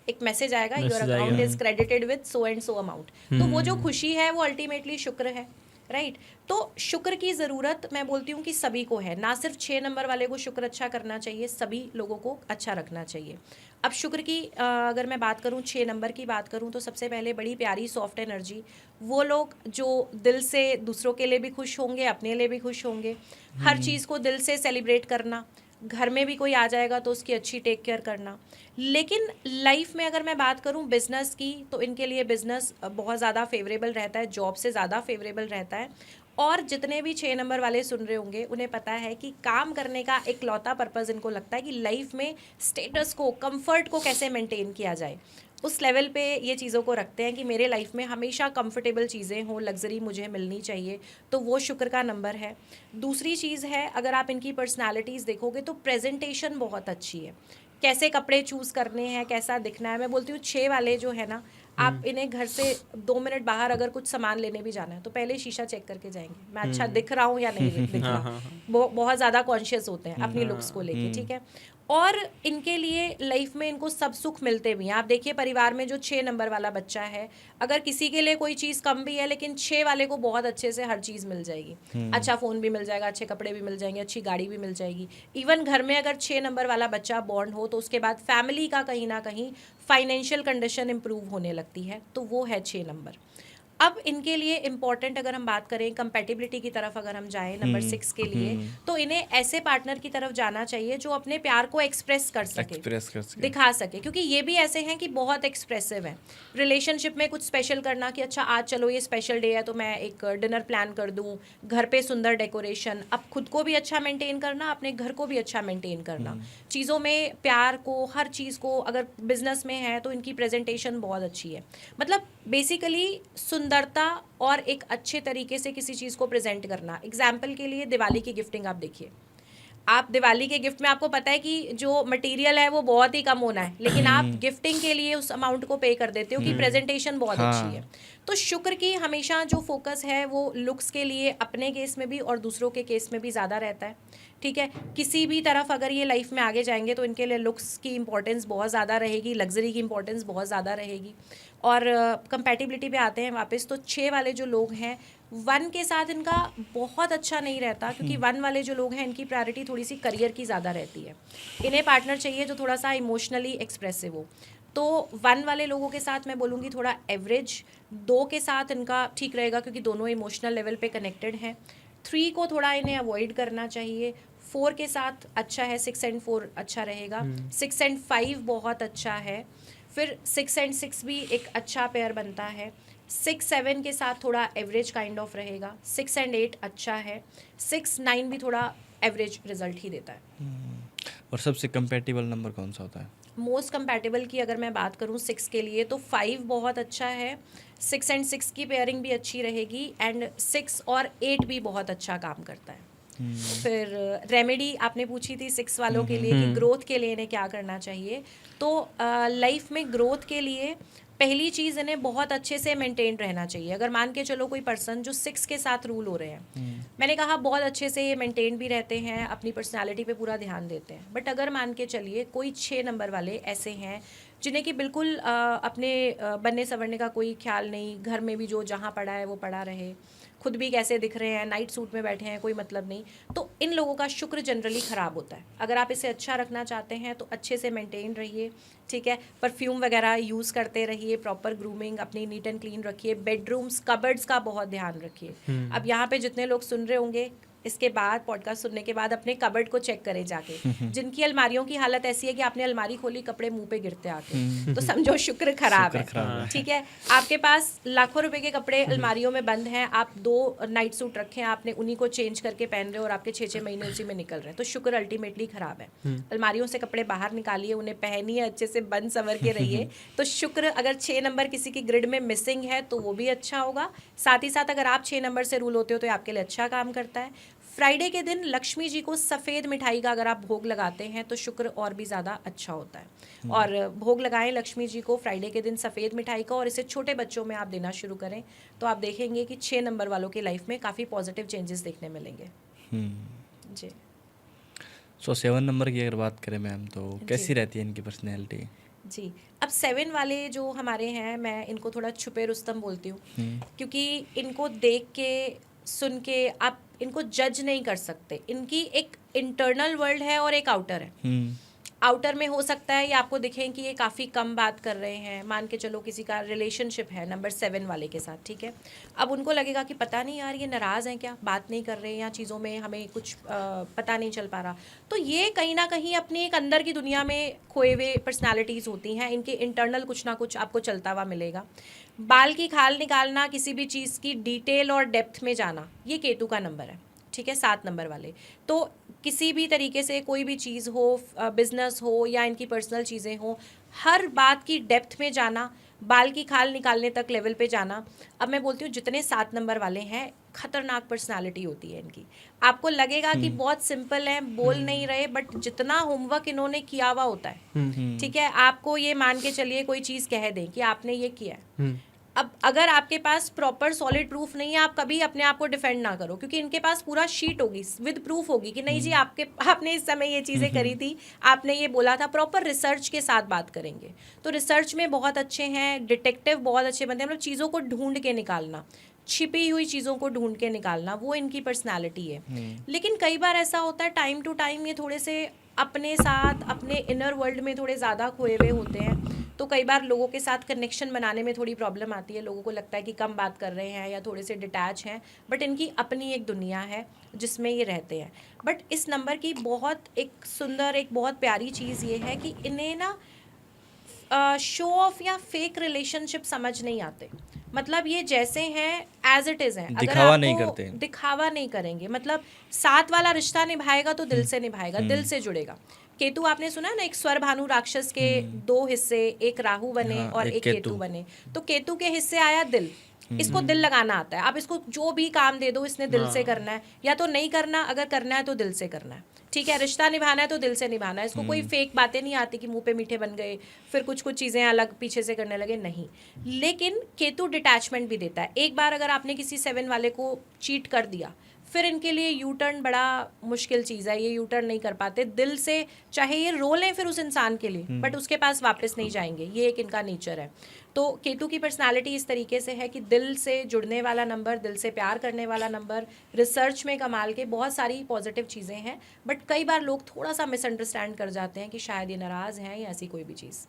एक मैसेज आएगा, योर मैसेज अकाउंट आएगा। Is credited with so and so amount. तो वो जो खुशी है वो अल्टीमेटली शुक्र है। राइट। तो शुक्र की ज़रूरत मैं बोलती हूँ कि सभी को है, ना सिर्फ 6 नंबर वाले को शुक्र अच्छा करना चाहिए, सभी लोगों को अच्छा रखना चाहिए। अब शुक्र की अगर मैं बात करूँ, 6 नंबर की बात करूँ, तो सबसे पहले बड़ी प्यारी सॉफ्ट एनर्जी, वो लोग जो दिल से दूसरों के लिए भी खुश होंगे, अपने लिए भी खुश होंगे, हर चीज़ को दिल से सेलिब्रेट करना, घर में भी कोई आ जाएगा तो उसकी अच्छी टेक केयर करना। लेकिन लाइफ में अगर मैं बात करूं बिजनेस की, तो इनके लिए बिजनेस बहुत ज़्यादा फेवरेबल रहता है, जॉब से ज़्यादा फेवरेबल रहता है। और जितने भी 6 नंबर वाले सुन रहे होंगे उन्हें पता है कि काम करने का एक लौता पर्पज़ इनको लगता है कि लाइफ में स्टेटस को, कंफर्ट को कैसे मेंटेन किया जाए, उस लेवल पे ये चीज़ों को रखते हैं कि मेरे लाइफ में हमेशा कंफर्टेबल चीज़ें हों, लग्जरी मुझे मिलनी चाहिए, तो वो शुक्र का नंबर है। दूसरी चीज़ है, अगर आप इनकी पर्सनालिटीज़ देखोगे तो प्रेजेंटेशन बहुत अच्छी है, कैसे कपड़े चूज़ करने हैं, कैसा दिखना है। मैं बोलती हूँ 6 वाले जो है ना, आप इन्हें घर से 2 मिनट बाहर अगर कुछ सामान लेने भी जाना है तो पहले शीशा चेक करके जाएंगे, मैं अच्छा दिख रहा हूँ या नहीं दिख रहा। बहुत ज़्यादा कॉन्शियस होते हैं अपनी लुक्स को लेके, ठीक है। और इनके लिए लाइफ में इनको सब सुख मिलते भी हैं। आप देखिए परिवार में जो 6 नंबर वाला बच्चा है, अगर किसी के लिए कोई चीज़ कम भी है, लेकिन 6 वाले को बहुत अच्छे से हर चीज़ मिल जाएगी। अच्छा फ़ोन भी मिल जाएगा, अच्छे कपड़े भी मिल जाएंगे, अच्छी गाड़ी भी मिल जाएगी। इवन घर में अगर 6 नंबर वाला बच्चा बॉर्न हो तो उसके बाद फैमिली का कहीं ना कहीं फाइनेंशियल कंडीशन इंप्रूव होने लगती है, तो वो है 6 नंबर। अब इनके लिए इम्पॉर्टेंट अगर हम बात करें कंपैटिबिलिटी की तरफ, अगर हम जाएं नंबर 6 के लिए, तो इन्हें ऐसे पार्टनर की तरफ जाना चाहिए जो अपने प्यार को एक्सप्रेस कर सके, दिखा सके, क्योंकि ये भी ऐसे हैं कि बहुत एक्सप्रेसिव है। रिलेशनशिप में कुछ स्पेशल करना कि अच्छा आज चलो ये स्पेशल डे है तो मैं एक डिनर प्लान कर दूं, घर पे सुंदर डेकोरेशन, अब खुद को भी अच्छा मेंटेन करना, अपने घर को भी अच्छा मेंटेन करना, चीज़ों में प्यार को, हर चीज़ को। अगर बिजनेस में है तो इनकी प्रेजेंटेशन बहुत अच्छी है, मतलब बेसिकली सुंदरता और एक अच्छे तरीके से किसी चीज़ को प्रेजेंट करना। एग्जाम्पल के लिए दिवाली की गिफ्टिंग आप देखिए, आप दिवाली के गिफ्ट में आपको पता है कि जो मटेरियल है वो बहुत ही कम होना है, लेकिन आप गिफ्टिंग के लिए उस अमाउंट को पे कर देते हो कि प्रेजेंटेशन बहुत अच्छी है। तो शुक्र की हमेशा जो फोकस है वो लुक्स के लिए अपने केस में भी और दूसरों के केस में भी ज़्यादा रहता है, ठीक है। किसी भी तरफ अगर ये लाइफ में आगे जाएंगे तो इनके लिए लुक्स की इंपॉर्टेंस बहुत ज़्यादा रहेगी, लग्जरी की इंपॉर्टेंस बहुत ज़्यादा रहेगी। और कंपैटिबिलिटी पे आते हैं वापस, तो 6 वाले जो लोग हैं 1 के साथ इनका बहुत अच्छा नहीं रहता, क्योंकि 1 वाले जो लोग हैं इनकी प्रायोरिटी थोड़ी सी करियर की ज़्यादा रहती है। इन्हें पार्टनर चाहिए जो थोड़ा सा इमोशनली एक्सप्रेसिव हो, तो 1 वाले लोगों के साथ मैं बोलूँगी थोड़ा एवरेज। 2 के साथ इनका ठीक रहेगा क्योंकि दोनों इमोशनल लेवल पे कनेक्टेड हैं। 3 को थोड़ा इन्हें अवॉइड करना चाहिए। 4 के साथ अच्छा है, 6 एंड 4 अच्छा रहेगा, 6 एंड 5 बहुत अच्छा है, फिर 6 एंड 6 भी एक अच्छा पेयर बनता है। 6-7 के साथ थोड़ा एवरेज काइंड ऑफ रहेगा, 6 एंड 8 अच्छा है, 6-9 भी थोड़ा एवरेज रिजल्ट ही देता है। और सबसे कंपैटिबल नंबर कौन सा होता है? मोस्ट कंपैटिबल की अगर मैं बात करूं 6 के लिए तो 5 बहुत अच्छा है, 6 एंड 6 की पेयरिंग भी अच्छी रहेगी, एंड 6 और 8 भी बहुत अच्छा काम करता है। फिर रेमेडी आपने पूछी थी 6 वालों के लिए कि ग्रोथ के लिए इन्हें क्या करना चाहिए, तो लाइफ में ग्रोथ के लिए पहली चीज़ इन्हें बहुत अच्छे से मेंटेन रहना चाहिए। अगर मान के चलो कोई पर्सन जो 6 के साथ रूल हो रहे हैं, मैंने कहा बहुत अच्छे से ये मेंटेन भी रहते हैं, अपनी पर्सनालिटी पे पूरा ध्यान देते हैं, बट अगर मान के चलिए कोई 6 नंबर वाले ऐसे हैं जिन्हें कि बिल्कुल अपने बनने संवरने का कोई ख्याल नहीं, घर में भी जो जहाँ पड़ा है वो पड़ा रहे, खुद भी कैसे दिख रहे हैं, नाइट सूट में बैठे हैं, कोई मतलब नहीं, तो इन लोगों का शुक्र जनरली ख़राब होता है। अगर आप इसे अच्छा रखना चाहते हैं तो अच्छे से मेंटेन रहिए, ठीक है। परफ्यूम वगैरह यूज़ करते रहिए, प्रॉपर ग्रूमिंग अपनी नीट एंड क्लीन रखिए, बेडरूम्स कबर्ड्स का बहुत ध्यान रखिए। अब यहाँ पे जितने लोग सुन रहे होंगे इसके बाद, पॉडकास्ट सुनने के बाद, अपने कबर्ड को चेक करें जाके। जिनकी अलमारियों की हालत ऐसी है कि आपने अलमारी खोली, कपड़े मुंह पे गिरते आके, तो समझो शुक्र खराब है, ठीक है। आपके पास लाखों रुपए के कपड़े अलमारियों में बंद हैं, आप 2 नाइट सूट रखे हैं, आपने उन्हीं को चेंज करके पहन रहे हो और आपके 6-6 महीने उसी में निकल रहे हैं, तो शुक्र अल्टीमेटली खराब है। अलमारियों से कपड़े बाहर निकालिए, उन्हें पहनिए, अच्छे से बंद संवर के रहिए, तो शुक्र अगर 6 नंबर किसी की ग्रिड में मिसिंग है तो वो भी अच्छा होगा। साथ ही साथ अगर आप 6 नंबर से रूल होते हो तो आपके लिए अच्छा काम करता है। फ्राइडे के दिन लक्ष्मी जी को सफ़ेद मिठाई का अगर आप भोग लगाते हैं तो शुक्र और भी ज़्यादा अच्छा होता है। और भोग लगाएं लक्ष्मी जी को फ्राइडे के दिन सफ़ेद मिठाई का, और इसे छोटे बच्चों में आप देना शुरू करें तो आप देखेंगे कि 6 नंबर वालों की लाइफ में काफ़ी पॉजिटिव चेंजेस देखने मिलेंगे। जी। सो 7 नंबर की अगर बात करें मैम, तो कैसी रहती है इनकी पर्सनैलिटी? जी, अब 7 वाले जो हमारे हैं, मैं इनको थोड़ा छुपे रुस्तम बोलती हूँ, क्योंकि इनको देख के सुन के आप इनको जज नहीं कर सकते। इनकी एक इंटरनल वर्ल्ड है और एक आउटर है। आउटर में हो सकता है ये आपको दिखें कि ये काफ़ी कम बात कर रहे हैं। मान के चलो किसी का रिलेशनशिप है नंबर 7 वाले के साथ, ठीक है। अब उनको लगेगा कि पता नहीं यार ये नाराज़ हैं क्या, बात नहीं कर रहे हैं, या चीज़ों में हमें कुछ पता नहीं चल पा रहा। तो ये कहीं ना कहीं अपनी एक अंदर की दुनिया में खोए हुए पर्सनालिटीज़ होती हैं। इनके इंटरनल कुछ ना कुछ आपको चलता हुआ मिलेगा। बाल की खाल निकालना, किसी भी चीज़ की डिटेल और डेप्थ में जाना, ये केतु का नंबर है, ठीक है, 7 नंबर वाले। तो किसी भी तरीके से कोई भी चीज़ हो, बिजनेस हो या इनकी पर्सनल चीज़ें हो, हर बात की डेप्थ में जाना, बाल की खाल निकालने तक लेवल पे जाना। अब मैं बोलती हूँ जितने 7 नंबर वाले हैं, खतरनाक पर्सनालिटी होती है इनकी। आपको लगेगा कि बहुत सिंपल है, बोल नहीं रहे, बट जितना होमवर्क इन्होंने किया हुआ होता है, ठीक है। आपको ये मान के चलिए कोई चीज़ कह दें कि आपने ये किया है, अब अगर आपके पास प्रॉपर सॉलिड प्रूफ नहीं है, आप कभी अपने आप को डिफेंड ना करो, क्योंकि इनके पास पूरा शीट होगी विद प्रूफ होगी कि नहीं जी आपने इस समय ये चीज़ें करी थी, आपने ये बोला था। प्रॉपर रिसर्च के साथ बात करेंगे। तो रिसर्च में बहुत अच्छे हैं, डिटेक्टिव बहुत अच्छे बनते हैं, मतलब चीज़ों को ढूंढ के निकालना, छिपी हुई चीज़ों को ढूंढ के निकालना, वो इनकी पर्सनालिटी है। लेकिन कई बार ऐसा होता है टाइम टू टाइम ये थोड़े से अपने साथ, अपने इनर वर्ल्ड में थोड़े ज़्यादा खोए हुए होते हैं। तो कई बार लोगों के साथ कनेक्शन बनाने में थोड़ी प्रॉब्लम आती है। लोगों को लगता है कि कम बात कर रहे हैं या थोड़े से डिटैच हैं, बट इनकी अपनी एक दुनिया है जिसमें ये रहते हैं। बट इस नंबर की बहुत एक सुंदर, एक बहुत प्यारी चीज़ ये है कि इन्हें ना शो ऑफ या फेक रिलेशनशिप समझ नहीं आते। मतलब ये जैसे हैं एज इट इज़ हैं। दिखावा नहीं करते। दिखावा नहीं करेंगे। मतलब साथ वाला रिश्ता निभाएगा तो दिल से निभाएगा, दिल से जुड़ेगा। केतु आपने सुना है ना, एक स्वर भानु राक्षस के 2 हिस्से, एक राहु बने हाँ, और एक एक केतु केतु। बने। तो केतु के हिस्से आया दिल। इसको दिल लगाना आता है। आप इसको जो भी काम दे दो, इसने दिल से करना है, या तो नहीं करना, अगर करना है तो दिल से करना है, ठीक है। रिश्ता निभाना है तो दिल से निभाना है। इसको कोई फेक बातें नहीं आती कि मुंह पे मीठे बन गए, फिर कुछ कुछ चीज़ें अलग पीछे से करने लगे, नहीं। लेकिन केतु डिटैचमेंट भी देता है। एक बार अगर आपने किसी 7 वाले को चीट कर दिया, फिर इनके लिए यू टर्न बड़ा मुश्किल चीज़ है। ये यू टर्न नहीं कर पाते दिल से, चाहे ये रो लें फिर उस इंसान के लिए, बट उसके पास वापस नहीं जाएंगे। ये एक इनका नेचर है। तो केतु की पर्सनालिटी इस तरीके से है कि दिल से जुड़ने वाला नंबर, दिल से प्यार करने वाला नंबर, रिसर्च में कमाल के, बहुत सारी पॉजिटिव चीज़ें हैं। बट कई बार लोग थोड़ा सा मिसअंडरस्टैंड कर जाते हैं कि शायद ये नाराज़ हैं या ऐसी कोई भी चीज़।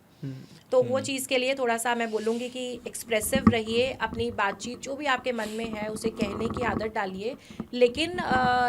तो वो चीज़ के लिए थोड़ा सा मैं बोलूँगी कि एक्सप्रेसिव रहिए, अपनी बातचीत जो भी आपके मन में है उसे कहने की आदत डालिए। लेकिन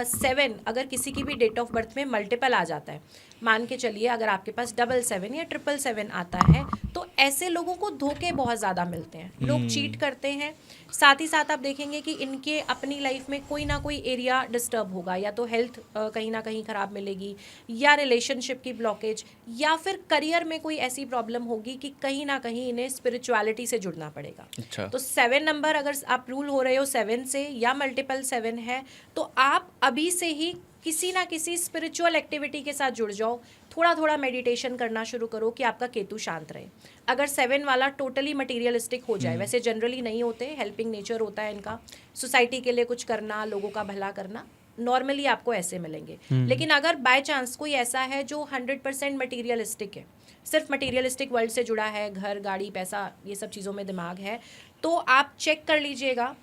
7 अगर किसी की भी डेट ऑफ बर्थ में मल्टीपल आ जाता है, मान के चलिए अगर आपके पास 777 या 777 आता है, तो ऐसे लोगों को धोखे बहुत ज़्यादा मिलते हैं। लोग चीट करते हैं। साथ ही साथ आप देखेंगे कि इनके अपनी लाइफ में कोई ना कोई एरिया डिस्टर्ब होगा, या तो हेल्थ कहीं ना कहीं ख़राब मिलेगी, या रिलेशनशिप की ब्लॉकेज, या फिर करियर में कोई ऐसी प्रॉब्लम होगी कि कहीं ना कहीं इन्हें स्पिरिचुअलिटी से जुड़ना पड़ेगा। अच्छा। तो 7 नंबर अगर आप रूल हो रहे हो 7 से, या मल्टीपल 7 है, तो आप अभी से ही किसी ना किसी स्पिरिचुअल एक्टिविटी के साथ जुड़ जाओ। थोड़ा थोड़ा मेडिटेशन करना शुरू करो कि आपका केतु शांत रहे। अगर 7 वाला टोटली मटीरियलिस्टिक हो जाए, वैसे जनरली नहीं होते, हेल्पिंग नेचर होता है इनका, सोसाइटी के लिए कुछ करना, लोगों का भला करना, नॉर्मली आपको ऐसे मिलेंगे। लेकिन अगर बाय चांस कोई ऐसा है जो 100% मटीरियलिस्टिक है, सिर्फ मटीरियलिस्टिक वर्ल्ड से जुड़ा है, घर, गाड़ी, पैसा, ये सब चीज़ों में दिमाग है, तो आप चेक कर लीजिएगा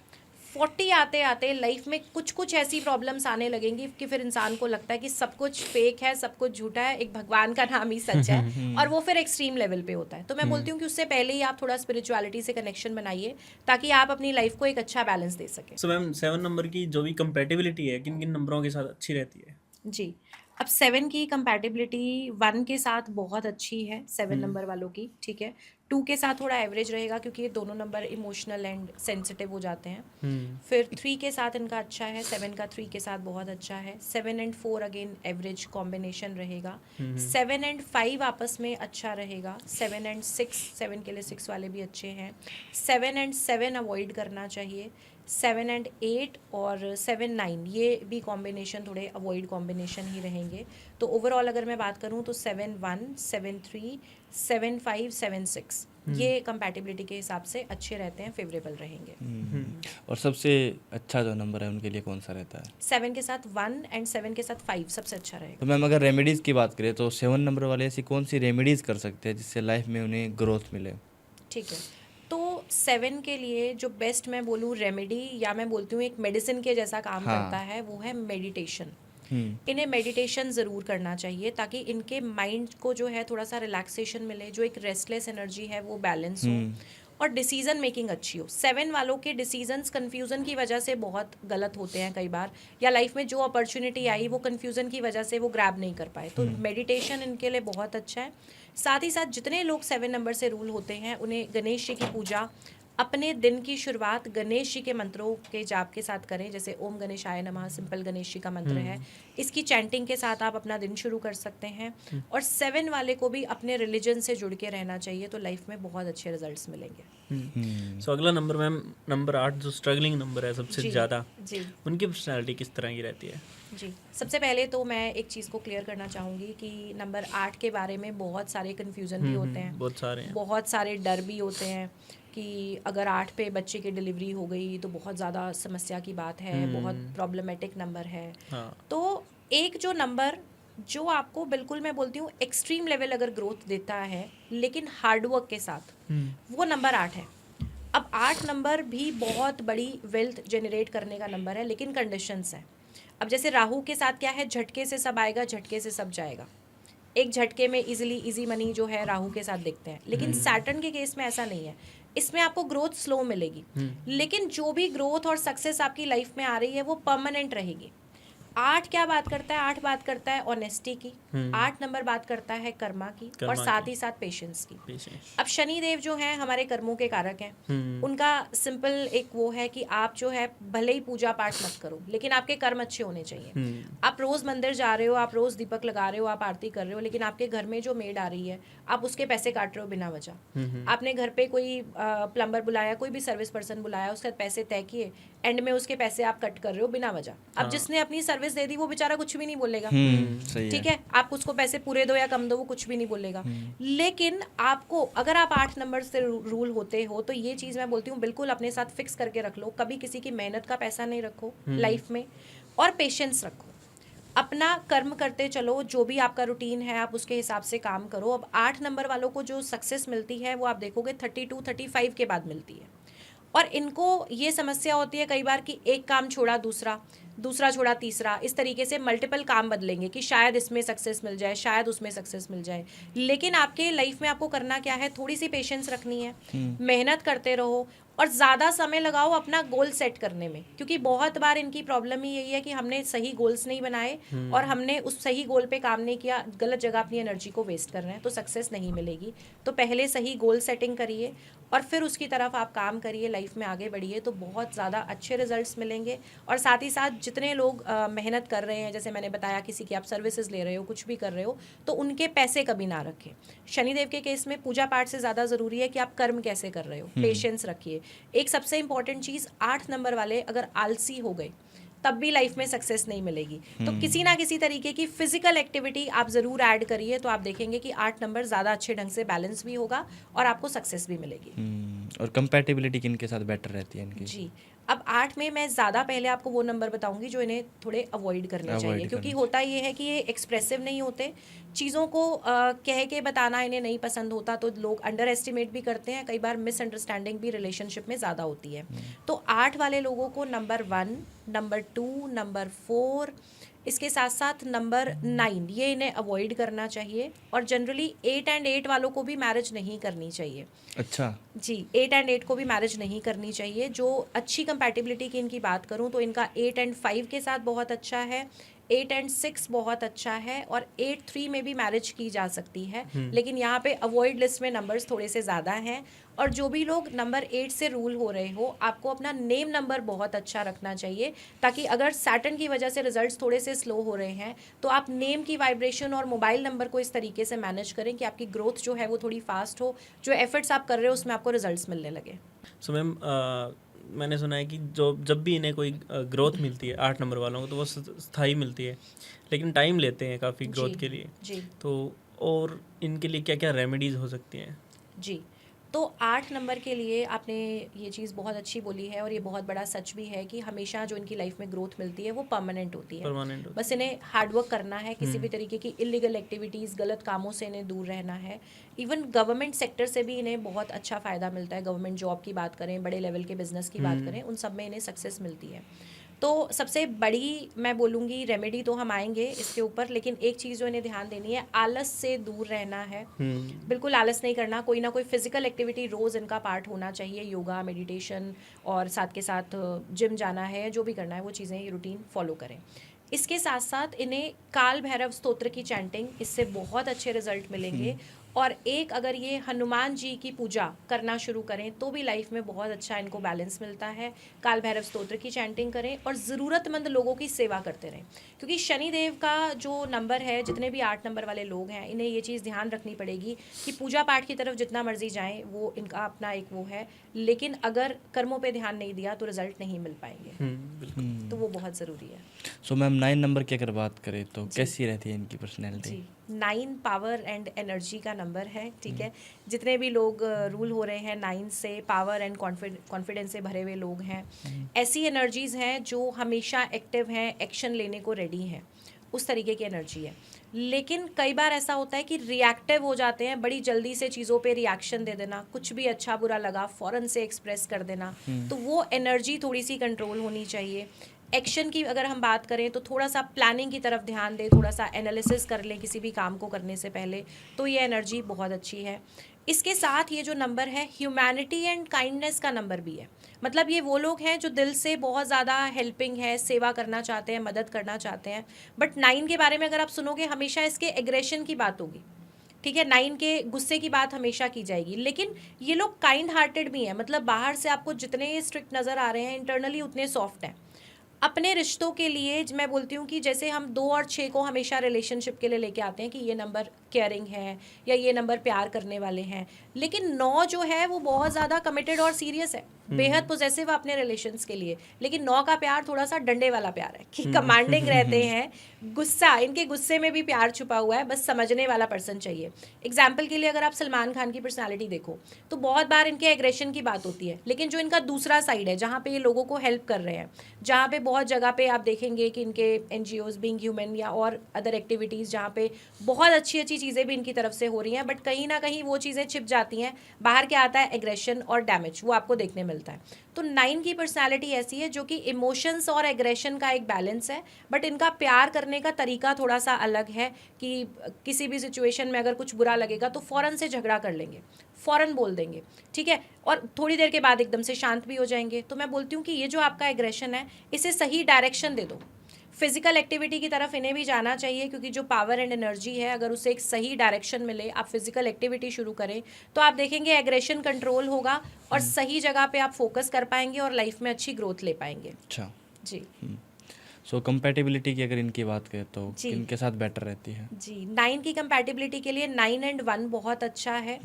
40 आते आते लाइफ में कुछ कुछ ऐसी प्रॉब्लम्स आने लगेंगी कि फिर इंसान को लगता है कि सब कुछ फेक है, सब कुछ झूठा है, एक भगवान का नाम ही सच है, और वो फिर एक्सट्रीम लेवल पे होता है। तो मैं बोलती हूँ कि उससे पहले ही आप थोड़ा स्पिरिचुअलिटी से कनेक्शन बनाइए, ताकि आप अपनी लाइफ को एक अच्छा बैलेंस दे सकें। सो मैम 7 नंबर की जो भी कंपेटिबिलिटी है किन किन नंबरों के साथ अच्छी रहती है? जी, अब 7 की कंपैटिबिलिटी 1 के साथ बहुत अच्छी है, 7 नंबर वालों की, ठीक है। 2 के साथ थोड़ा एवरेज रहेगा, क्योंकि ये दोनों नंबर इमोशनल एंड सेंसिटिव हो जाते हैं। फिर 3 के साथ इनका अच्छा है, 7 का 3 के साथ बहुत अच्छा है। 7 एंड 4 अगेन एवरेज कॉम्बिनेशन रहेगा। 7 एंड 5 आपस में अच्छा रहेगा। 7 एंड 6, 7 के लिए 6 वाले भी अच्छे हैं। 7 एंड 7 अवॉइड करना चाहिए। 7 एंड 8 और 7 9 ये भी कॉम्बिनेशन थोड़े अवॉइड कॉम्बिनेशन ही रहेंगे। तो ओवरऑल अगर मैं बात करूँ तो 7 1 7 3 7 5 7 6 ये कंपैटिबिलिटी के हिसाब से अच्छे रहते हैं, फेवरेबल रहेंगे। और सबसे अच्छा जो नंबर है उनके लिए कौन सा रहता है? 7 के साथ 1 एंड 7 के साथ 5 सबसे अच्छा रहेगा। तो मैम अगर रेमेडीज़ की बात करें तो 7 नंबर वाले ऐसी कौन सी रेमेडीज़ कर सकते हैं जिससे लाइफ में उन्हें ग्रोथ मिले? ठीक है, तो 7 के लिए जो बेस्ट मैं बोलूँ रेमेडी या मैं बोलती हूँ एक मेडिसिन के जैसा काम हाँ। करता है वो है मेडिटेशन। हम्म इन्हें मेडिटेशन ज़रूर करना चाहिए ताकि इनके माइंड को जो है थोड़ा सा रिलैक्सेशन मिले, जो एक रेस्टलेस एनर्जी है वो बैलेंस हो और डिसीजन मेकिंग अच्छी हो। 7 वालों के डिसीजंस कन्फ्यूज़न की वजह से बहुत गलत होते हैं कई बार, या लाइफ में जो अपॉर्चुनिटी आई वो कन्फ्यूज़न की वजह से वो ग्रैब नहीं कर पाए, तो मेडिटेशन इनके लिए बहुत अच्छा है। साथ ही साथ जितने लोग 7 नंबर से रूल होते हैं उन्हें गणेश जी की पूजा, अपने दिन की शुरुआत गणेश जी के मंत्रों के जाप के साथ करें, जैसे ओम गणेशाय नमः सिंपल गणेश जी का मंत्र है, इसकी चैंटिंग के साथ आप अपना दिन शुरू कर सकते हैं। और 7 वाले को भी अपने रिलीजन से जुड़ के रहना चाहिए, तो लाइफ में बहुत अच्छे रिजल्ट्स मिलेंगे। सो अगला नंबर मैम, नंबर 8 जो स्ट्रगलिंग नंबर है सबसे जी ज़्यादा, जी उनकी पर्सनैलिटी किस तरह की रहती है? जी। सबसे पहले तो मैं एक चीज़ को क्लियर करना चाहूँगी कि नंबर 8 के बारे में बहुत सारे कन्फ्यूज़न भी होते हैं, बहुत सारे हैं। बहुत सारे डर भी होते हैं कि अगर 8 पे बच्चे की डिलीवरी हो गई तो बहुत ज़्यादा समस्या की बात है, बहुत प्रॉब्लमेटिक नंबर है। हाँ। तो एक जो नंबर जो आपको बिल्कुल मैं बोलती हूँ एक्सट्रीम लेवल अगर ग्रोथ देता है लेकिन हार्डवर्क के साथ, वो नंबर 8 है। अब 8 नंबर भी बहुत बड़ी वेल्थ जनरेट करने का नंबर है, लेकिन कंडीशंस हैं। अब जैसे राहु के साथ क्या है, झटके से सब आएगा, झटके से सब जाएगा, एक झटके में इजी मनी जो है राहु के साथ देखते हैं। लेकिन सैटर्न के केस में ऐसा नहीं है, इसमें आपको ग्रोथ स्लो मिलेगी, लेकिन जो भी ग्रोथ और सक्सेस आपकी लाइफ में आ रही है वो परमानेंट रहेगी। 8 क्या बात करता है, 8 बात करता है ऑनेस्टी की, 8 नंबर बात करता है कर्मा की और साथ ही साथ पेशेंस की। अब शनि देव जो हैं हमारे कर्मों के कारक हैं, उनका सिंपल एक वो है कि आप जो है भले ही पूजा पाठ मत करो लेकिन आपके कर्म अच्छे होने चाहिए। आप रोज मंदिर जा रहे हो, आप रोज दीपक लगा रहे हो, आप आरती कर रहे हो, लेकिन आपके घर में जो मेड आ रही है आप उसके पैसे काट रहे हो बिना वजह। आपने घर पे कोई प्लम्बर बुलाया, कोई भी सर्विस पर्सन बुलाया, उसके पैसे तय किए, एंड में उसके पैसे आप कट कर रहे हो बिना वजह। अब जिसने अपनी सर्विस दे दी वो बेचारा कुछ भी नहीं बोलेगा, सही ठीक है, आप उसको पैसे पूरे दो या कम दो वो कुछ भी नहीं बोलेगा। लेकिन आपको अगर आप 8 नंबर से रूल होते हो तो ये चीज़ मैं बोलती हूँ बिल्कुल अपने साथ फिक्स करके रख लो, कभी किसी की मेहनत का पैसा नहीं रखो लाइफ में, और पेशेंस रखो, अपना कर्म करते चलो, जो भी आपका रूटीन है आप उसके हिसाब से काम करो। अब 8 नंबर वालों को जो सक्सेस मिलती है वो आप देखोगे 32-35 के बाद मिलती है, और इनको ये समस्या होती है कई बार कि एक काम छोड़ा दूसरा, दूसरा छोड़ा तीसरा, इस तरीके से मल्टीपल काम बदलेंगे कि शायद इसमें सक्सेस मिल जाए, शायद उसमें सक्सेस मिल जाए। लेकिन आपके लाइफ में आपको करना क्या है, थोड़ी सी पेशेंस रखनी है, मेहनत करते रहो और ज़्यादा समय लगाओ अपना गोल सेट करने में, क्योंकि बहुत बार इनकी प्रॉब्लम ही यही है कि हमने सही गोल्स नहीं बनाए और हमने उस सही गोल पे काम नहीं किया, गलत जगह अपनी एनर्जी को वेस्ट कर रहे हैं, तो सक्सेस नहीं मिलेगी। तो पहले सही गोल सेटिंग करिए और फिर उसकी तरफ आप काम करिए, लाइफ में आगे बढ़िए, तो बहुत ज़्यादा अच्छे रिजल्ट्स मिलेंगे। और साथ ही साथ जितने लोग मेहनत कर रहे हैं, जैसे मैंने बताया किसी की आप सर्विसेज ले रहे हो, कुछ भी कर रहे हो, तो उनके पैसे कभी ना रखें। शनिदेव के केस में पूजा पाठ से ज़्यादा ज़रूरी है कि आप कर्म कैसे कर रहे हो, पेशेंस रखिए। एक सबसे इंपॉर्टेंट चीज़, 8 नंबर वाले अगर आलसी हो गए तब भी लाइफ में सक्सेस नहीं मिलेगी, तो किसी ना किसी तरीके की फिजिकल एक्टिविटी आप ज़रूर ऐड करिए, तो आप देखेंगे कि 8 नंबर ज़्यादा अच्छे ढंग से बैलेंस भी होगा और आपको सक्सेस भी मिलेगी। और कंपैटिबिलिटी किनके साथ बेटर रहती है इनकी? जी, अब 8 में मैं ज़्यादा पहले आपको वो नंबर बताऊंगी जो इन्हें थोड़े अवॉइड करने चाहिए, क्योंकि होता ये है कि ये एक्सप्रेसिव नहीं होते, चीज़ों को कह के बताना इन्हें नहीं पसंद होता, तो लोग अंडर एस्टिमेट भी करते हैं, कई बार मिसअंडरस्टैंडिंग भी रिलेशनशिप में ज़्यादा होती है। तो 8 वाले लोगों को नंबर 1, नंबर 2, नंबर 4, इसके साथ साथ नंबर 9, ये इन्हें अवॉइड करना चाहिए। और जनरली 8 एंड 8 वालों को भी मैरिज नहीं करनी चाहिए। अच्छा जी, 8 एंड 8 को भी मैरिज नहीं करनी चाहिए। जो अच्छी कंपैटिबिलिटी की इनकी बात करूं तो इनका 8 एंड 5 के साथ बहुत अच्छा है, 8 एंड 6 बहुत अच्छा है, और 8-3 में भी मैरिज की जा सकती है, लेकिन यहाँ पे अवॉइड लिस्ट में नंबर्स थोड़े से ज़्यादा हैं। और जो भी लोग नंबर 8 से रूल हो रहे हो, आपको अपना नेम नंबर बहुत अच्छा रखना चाहिए, ताकि अगर सैटर्न की वजह से रिजल्ट्स थोड़े से स्लो हो रहे हैं तो आप नेम की वाइब्रेशन और मोबाइल नंबर को इस तरीके से मैनेज करें कि आपकी ग्रोथ जो है वो थोड़ी फास्ट हो, जो एफर्ट्स आप कर रहे हो उसमें आपको रिजल्ट्स मिलने लगे। सो मैम, मैंने सुना है कि जब भी इन्हें कोई ग्रोथ मिलती है 8 नंबर वालों को, तो वो स्थायी मिलती है, लेकिन टाइम लेते हैं काफ़ी ग्रोथ के लिए। जी तो और इनके लिए क्या क्या रेमेडीज़ हो सकती हैं? जी, तो 8 नंबर के लिए आपने ये चीज़ बहुत अच्छी बोली है और ये बहुत बड़ा सच भी है कि हमेशा जो इनकी लाइफ में ग्रोथ मिलती है वो परमानेंट होती है। परमानेंट बस इन्हें हार्डवर्क करना है, किसी भी तरीके की इलीगल एक्टिविटीज़, गलत कामों से इन्हें दूर रहना है। इवन गवर्नमेंट सेक्टर से भी इन्हें बहुत अच्छा फ़ायदा मिलता है। गवर्नमेंट जॉब की बात करें, बड़े लेवल के बिजनेस की बात करें, उन सब में इन्हें सक्सेस मिलती है। तो सबसे बड़ी मैं बोलूँगी रेमेडी तो हम आएंगे इसके ऊपर, लेकिन एक चीज़ जो इन्हें ध्यान देनी है, आलस से दूर रहना है। बिल्कुल आलस नहीं करना, कोई ना कोई फिजिकल एक्टिविटी रोज़ इनका पार्ट होना चाहिए, योगा, मेडिटेशन और साथ के साथ जिम जाना है, जो भी करना है वो चीज़ें ये रूटीन फॉलो करें। इसके साथ साथ इन्हें काल भैरव स्तोत्र की चैंटिंग, इससे बहुत अच्छे रिजल्ट मिलेंगे। और एक अगर ये हनुमान जी की पूजा करना शुरू करें तो भी लाइफ में बहुत अच्छा इनको बैलेंस मिलता है। काल भैरव स्तोत्र की चैंटिंग करें और ज़रूरतमंद लोगों की सेवा करते रहें, क्योंकि शनि देव का जो नंबर है, जितने भी 8 नंबर वाले लोग हैं, इन्हें ये चीज़ ध्यान रखनी पड़ेगी कि पूजा पाठ की तरफ जितना मर्जी जाएं, वो इनका अपना एक वो है, लेकिन अगर कर्मों पे ध्यान नहीं दिया तो रिजल्ट नहीं मिल पाएंगे। तो वो बहुत ज़रूरी है। सो मैम 9 नंबर की अगर बात करें तो कैसी रहती है इनकी पर्सनैलिटी? जी, 9 पावर एंड एनर्जी का नंबर है, ठीक है। जितने भी लोग रूल हो रहे हैं 9 से, पावर एंड कॉन्फिडेंस से भरे हुए लोग हैं। ऐसी एनर्जीज हैं जो हमेशा एक्टिव हैं, एक्शन लेने को रेडी हैं, उस तरीके की एनर्जी है। लेकिन कई बार ऐसा होता है कि रिएक्टिव हो जाते हैं, बड़ी जल्दी से चीज़ों पे रिएक्शन दे देना, कुछ भी अच्छा बुरा लगा फ़ौरन से एक्सप्रेस कर देना, तो वो एनर्जी थोड़ी सी कंट्रोल होनी चाहिए। एक्शन की अगर हम बात करें तो थोड़ा सा प्लानिंग की तरफ ध्यान दें, थोड़ा सा एनालिसिस कर लें किसी भी काम को करने से पहले, तो ये एनर्जी बहुत अच्छी है। इसके साथ ये जो नंबर है, ह्यूमैनिटी एंड काइंडनेस का नंबर भी है। मतलब ये वो लोग हैं जो दिल से बहुत ज़्यादा हेल्पिंग है, सेवा करना चाहते हैं, मदद करना चाहते हैं। बट 9 के बारे में अगर आप सुनोगे, हमेशा इसके एग्रेशन की बात होगी, ठीक है। 9 के गुस्से की बात हमेशा की जाएगी। लेकिन ये लोग काइंड हार्टेड भी हैं, मतलब बाहर से आपको जितने स्ट्रिक्ट नज़र आ रहे हैं, इंटरनली उतने सॉफ्ट हैं। अपने रिश्तों के लिए मैं बोलती हूँ कि जैसे हम 2 और 6 को हमेशा रिलेशनशिप के लिए लेके आते हैं कि ये नंबर केयरिंग है या ये नंबर प्यार करने वाले हैं, लेकिन 9 जो है वो बहुत ज़्यादा कमिटेड और सीरियस है, बेहद पोजेसिव अपने रिलेशंस के लिए। लेकिन 9 का प्यार थोड़ा सा डंडे वाला प्यार है कि कमांडिंग रहते हैं, गुस्सा, इनके गुस्से में भी प्यार छुपा हुआ है, बस समझने वाला पर्सन चाहिए। एग्जाम्पल के लिए अगर आप सलमान खान की पर्सनालिटी देखो तो बहुत बार इनके एग्रेशन की बात होती है, लेकिन जो इनका दूसरा साइड है, जहाँ पे ये लोगों को हेल्प कर रहे हैं, जहाँ पे बहुत जगह पे आप देखेंगे कि इनके NGOs, बीइंग ह्यूमन या और अदर एक्टिविटीज़, जहाँ पे बहुत अच्छी अच्छी चीज़ें भी इनकी तरफ से हो रही हैं, बट कहीं ना कहीं वो चीज़ें छिप जाती हैं, बाहर क्या आता है, एग्रेशन और डैमेज, वो आपको देखने मिलता है। तो 9 की पर्सनालिटी ऐसी है जो कि इमोशंस और एग्रेशन का एक बैलेंस है, बट इनका प्यार करने का तरीका थोड़ा सा अलग है कि किसी भी सिचुएशन में अगर कुछ बुरा लगेगा तो फ़ौरन से झगड़ा कर लेंगे, फ़ौरन बोल देंगे, ठीक है, और थोड़ी देर के बाद एकदम से शांत भी हो जाएंगे। तो मैं बोलती हूँ कि ये जो आपका एग्रेशन है, इसे सही डायरेक्शन दे दो, फिजिकल एक्टिविटी की तरफ इन्हें भी जाना चाहिए, क्योंकि जो पावर एंड एनर्जी है, अगर उसे एक सही डायरेक्शन मिले, आप फिजिकल एक्टिविटी शुरू करें, तो आप देखेंगे एग्रेशन कंट्रोल होगा और सही जगह पे आप फोकस कर पाएंगे और लाइफ में अच्छी ग्रोथ ले पाएंगे। अच्छा जी। सो कंपैटिबिलिटी की अगर इनकी बात करें तो जी। किनके साथ बेटर रहती है? जी, 9 की कंपैटिबिलिटी के लिए 9 एंड 1 बहुत अच्छा है,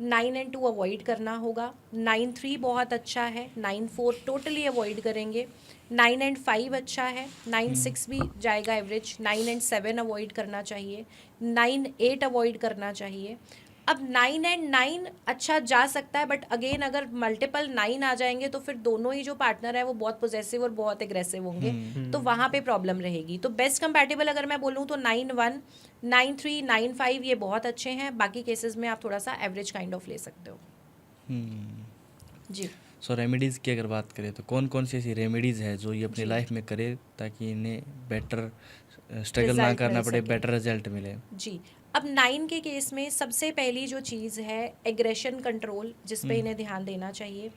9 एंड 2 अवॉइड करना होगा, 9 3 बहुत अच्छा है, 9 4 टोटली अवॉइड करेंगे, 9 एंड 5 अच्छा है, 9 6 भी जाएगा एवरेज, 9 एंड 7 अवॉइड करना चाहिए, 9 8 अवॉइड करना चाहिए। अब 9 एंड 9 अच्छा जा सकता है, बट अगेन अगर मल्टीपल 9 आ जाएंगे तो फिर दोनों ही जो पार्टनर है वो बहुत पोजेसिव और बहुत एग्रेसिव होंगे, तो वहाँ पे प्रॉब्लम रहेगी। तो बेस्ट कंपैटिबल अगर मैं बोलूँ तो 9 1 9 3 9 5 ये बहुत अच्छे हैं, बाकी केसेस में आप थोड़ा सा एवरेज काइंड ऑफ ले सकते हो। जी। सो रेमेडीज़ की अगर बात करें तो कौन कौन सी ऐसी रेमेडीज़ है जो ये अपनी लाइफ में करे ताकि इन्हें बेटर स्ट्रगल ना रिजल्ट करना मिल पड़े, सके। बेटर रिजल्ट मिले? जी, अब 9 के केस में सबसे पहली जो चीज़ है एग्रेशन कंट्रोल, जिस पे इन्हें ध्यान देना चाहिए।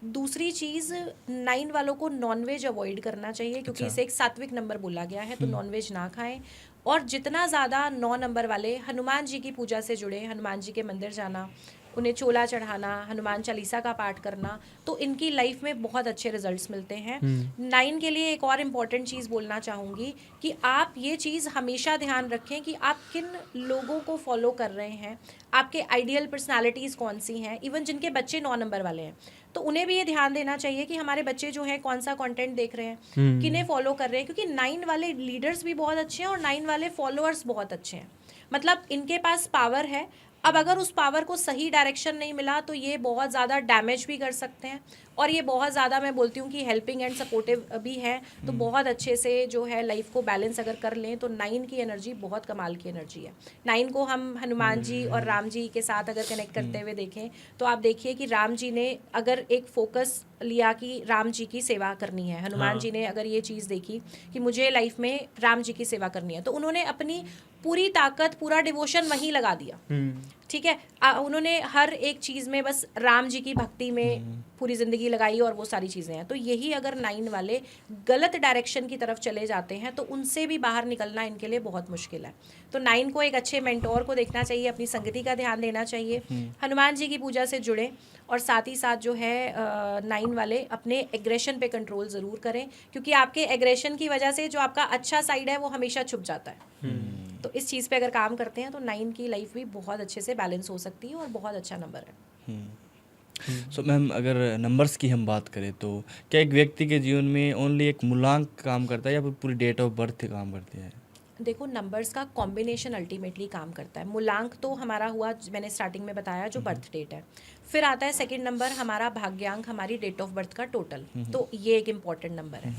दूसरी चीज़, 9 वालों को नॉनवेज अवॉइड करना चाहिए, क्योंकि अच्छा। इसे एक सात्विक नंबर बोला गया है, तो नॉनवेज ना खाएं। और जितना ज़्यादा 9 नंबर वाले हनुमान जी की पूजा से जुड़े, हनुमान जी के मंदिर जाना, उन्हें चोला चढ़ाना, हनुमान चालीसा का पाठ करना, तो इनकी लाइफ में बहुत अच्छे रिजल्ट्स मिलते हैं। 9 के लिए एक और इम्पॉर्टेंट चीज़ बोलना चाहूँगी कि आप ये चीज़ हमेशा ध्यान रखें कि आप किन लोगों को फॉलो कर रहे हैं, आपके आइडियल पर्सनालिटीज़ कौन सी हैं। इवन जिनके बच्चे 9 नंबर वाले हैं, तो उन्हें भी ये ध्यान देना चाहिए कि हमारे बच्चे जो हैं कौन सा कंटेंट देख रहे हैं, किन्हें फॉलो कर रहे हैं, क्योंकि 9 वाले लीडर्स भी बहुत अच्छे हैं और 9 वाले फॉलोअर्स बहुत अच्छे हैं। मतलब इनके पास पावर है, अब अगर उस पावर को सही डायरेक्शन नहीं मिला तो ये बहुत ज़्यादा डैमेज भी कर सकते हैं, और ये बहुत ज़्यादा मैं बोलती हूँ कि हेल्पिंग एंड सपोर्टिव भी है। तो बहुत अच्छे से जो है लाइफ को बैलेंस अगर कर लें तो 9 की एनर्जी बहुत कमाल की एनर्जी है। 9 को हम हनुमान जी और राम जी के साथ अगर कनेक्ट करते हुए देखें तो आप देखिए कि राम जी ने अगर एक फोकस लिया कि राम जी की सेवा करनी है, हनुमान जी ने अगर ये चीज़ देखी कि मुझे लाइफ में राम जी की सेवा करनी है, तो उन्होंने अपनी पूरी ताकत, पूरा डिवोशन वहीं लगा दिया। ठीक है, उन्होंने हर एक चीज़ में बस राम जी की भक्ति में पूरी ज़िंदगी लगाई और वो सारी चीज़ें हैं। तो यही अगर 9 वाले गलत डायरेक्शन की तरफ चले जाते हैं तो उनसे भी बाहर निकलना इनके लिए बहुत मुश्किल है। तो 9 को एक अच्छे मेंटोर को देखना चाहिए, अपनी संगति का ध्यान देना चाहिए, हनुमान जी की पूजा से जुड़ें, और साथ ही साथ जो है 9 वाले अपने एग्रेशन पे कंट्रोल ज़रूर करें, क्योंकि आपके एग्रेशन की वजह से जो आपका अच्छा साइड है वो हमेशा छुप जाता है। तो इस चीज़ पे अगर काम करते हैं तो 9 की लाइफ भी बहुत अच्छे से बैलेंस हो सकती है और बहुत अच्छा नंबर है। सो मैम, अगर नंबर्स की हम बात करें तो क्या एक व्यक्ति के जीवन में ओनली एक मूलांक काम करता है या फिर पूरी डेट ऑफ बर्थ काम करती है? देखो, नंबर्स का कॉम्बिनेशन अल्टीमेटली काम करता है। मूलांक तो हमारा हुआ, मैंने स्टार्टिंग में बताया, जो बर्थ डेट है। फिर आता है सेकंड नंबर हमारा भाग्यांक, हमारी डेट ऑफ बर्थ का टोटल, तो ये एक इम्पॉर्टेंट नंबर है।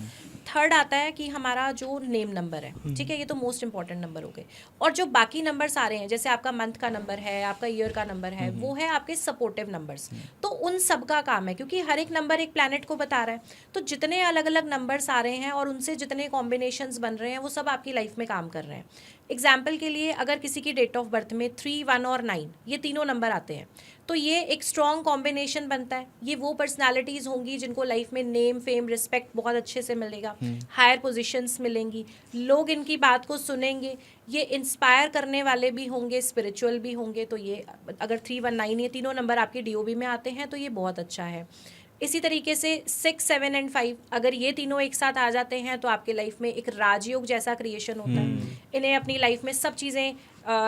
थर्ड आता है कि हमारा जो नेम नंबर है, ठीक है, ये तो मोस्ट इंपॉर्टेंट नंबर हो गए। और जो बाकी नंबर्स आ रहे हैं, जैसे आपका मंथ का नंबर है, आपका ईयर का नंबर है, वो है आपके सपोर्टिव नंबर्स। तो उन सब का काम है, क्योंकि हर एक नंबर एक प्लैनेट को बता रहा है। तो जितने अलग अलग नंबर्स आ रहे हैं और उनसे जितने कॉम्बिनेशंस बन रहे हैं वो सब आपकी लाइफ में काम कर रहे हैं। एग्जाम्पल के लिए, अगर किसी की डेट ऑफ बर्थ में 3, 1 और 9 ये तीनों नंबर आते हैं तो ये एक स्ट्रॉन्ग कॉम्बिनेशन बनता है। ये वो पर्सनालिटीज़ होंगी जिनको लाइफ में नेम, फेम, रिस्पेक्ट बहुत अच्छे से मिलेगा, हायर पोजीशंस मिलेंगी, लोग इनकी बात को सुनेंगे, ये इंस्पायर करने वाले भी होंगे, स्पिरिचुअल भी होंगे। तो ये अगर 3, 1, 9 ये तीनों नंबर आपके डीओबी में आते हैं तो ये बहुत अच्छा है। इसी तरीके से 6, 7 एंड 5 अगर ये तीनों एक साथ आ जाते हैं तो आपके लाइफ में एक राजयोग जैसा क्रिएशन होता है। इन्हें अपनी लाइफ में सब चीज़ें,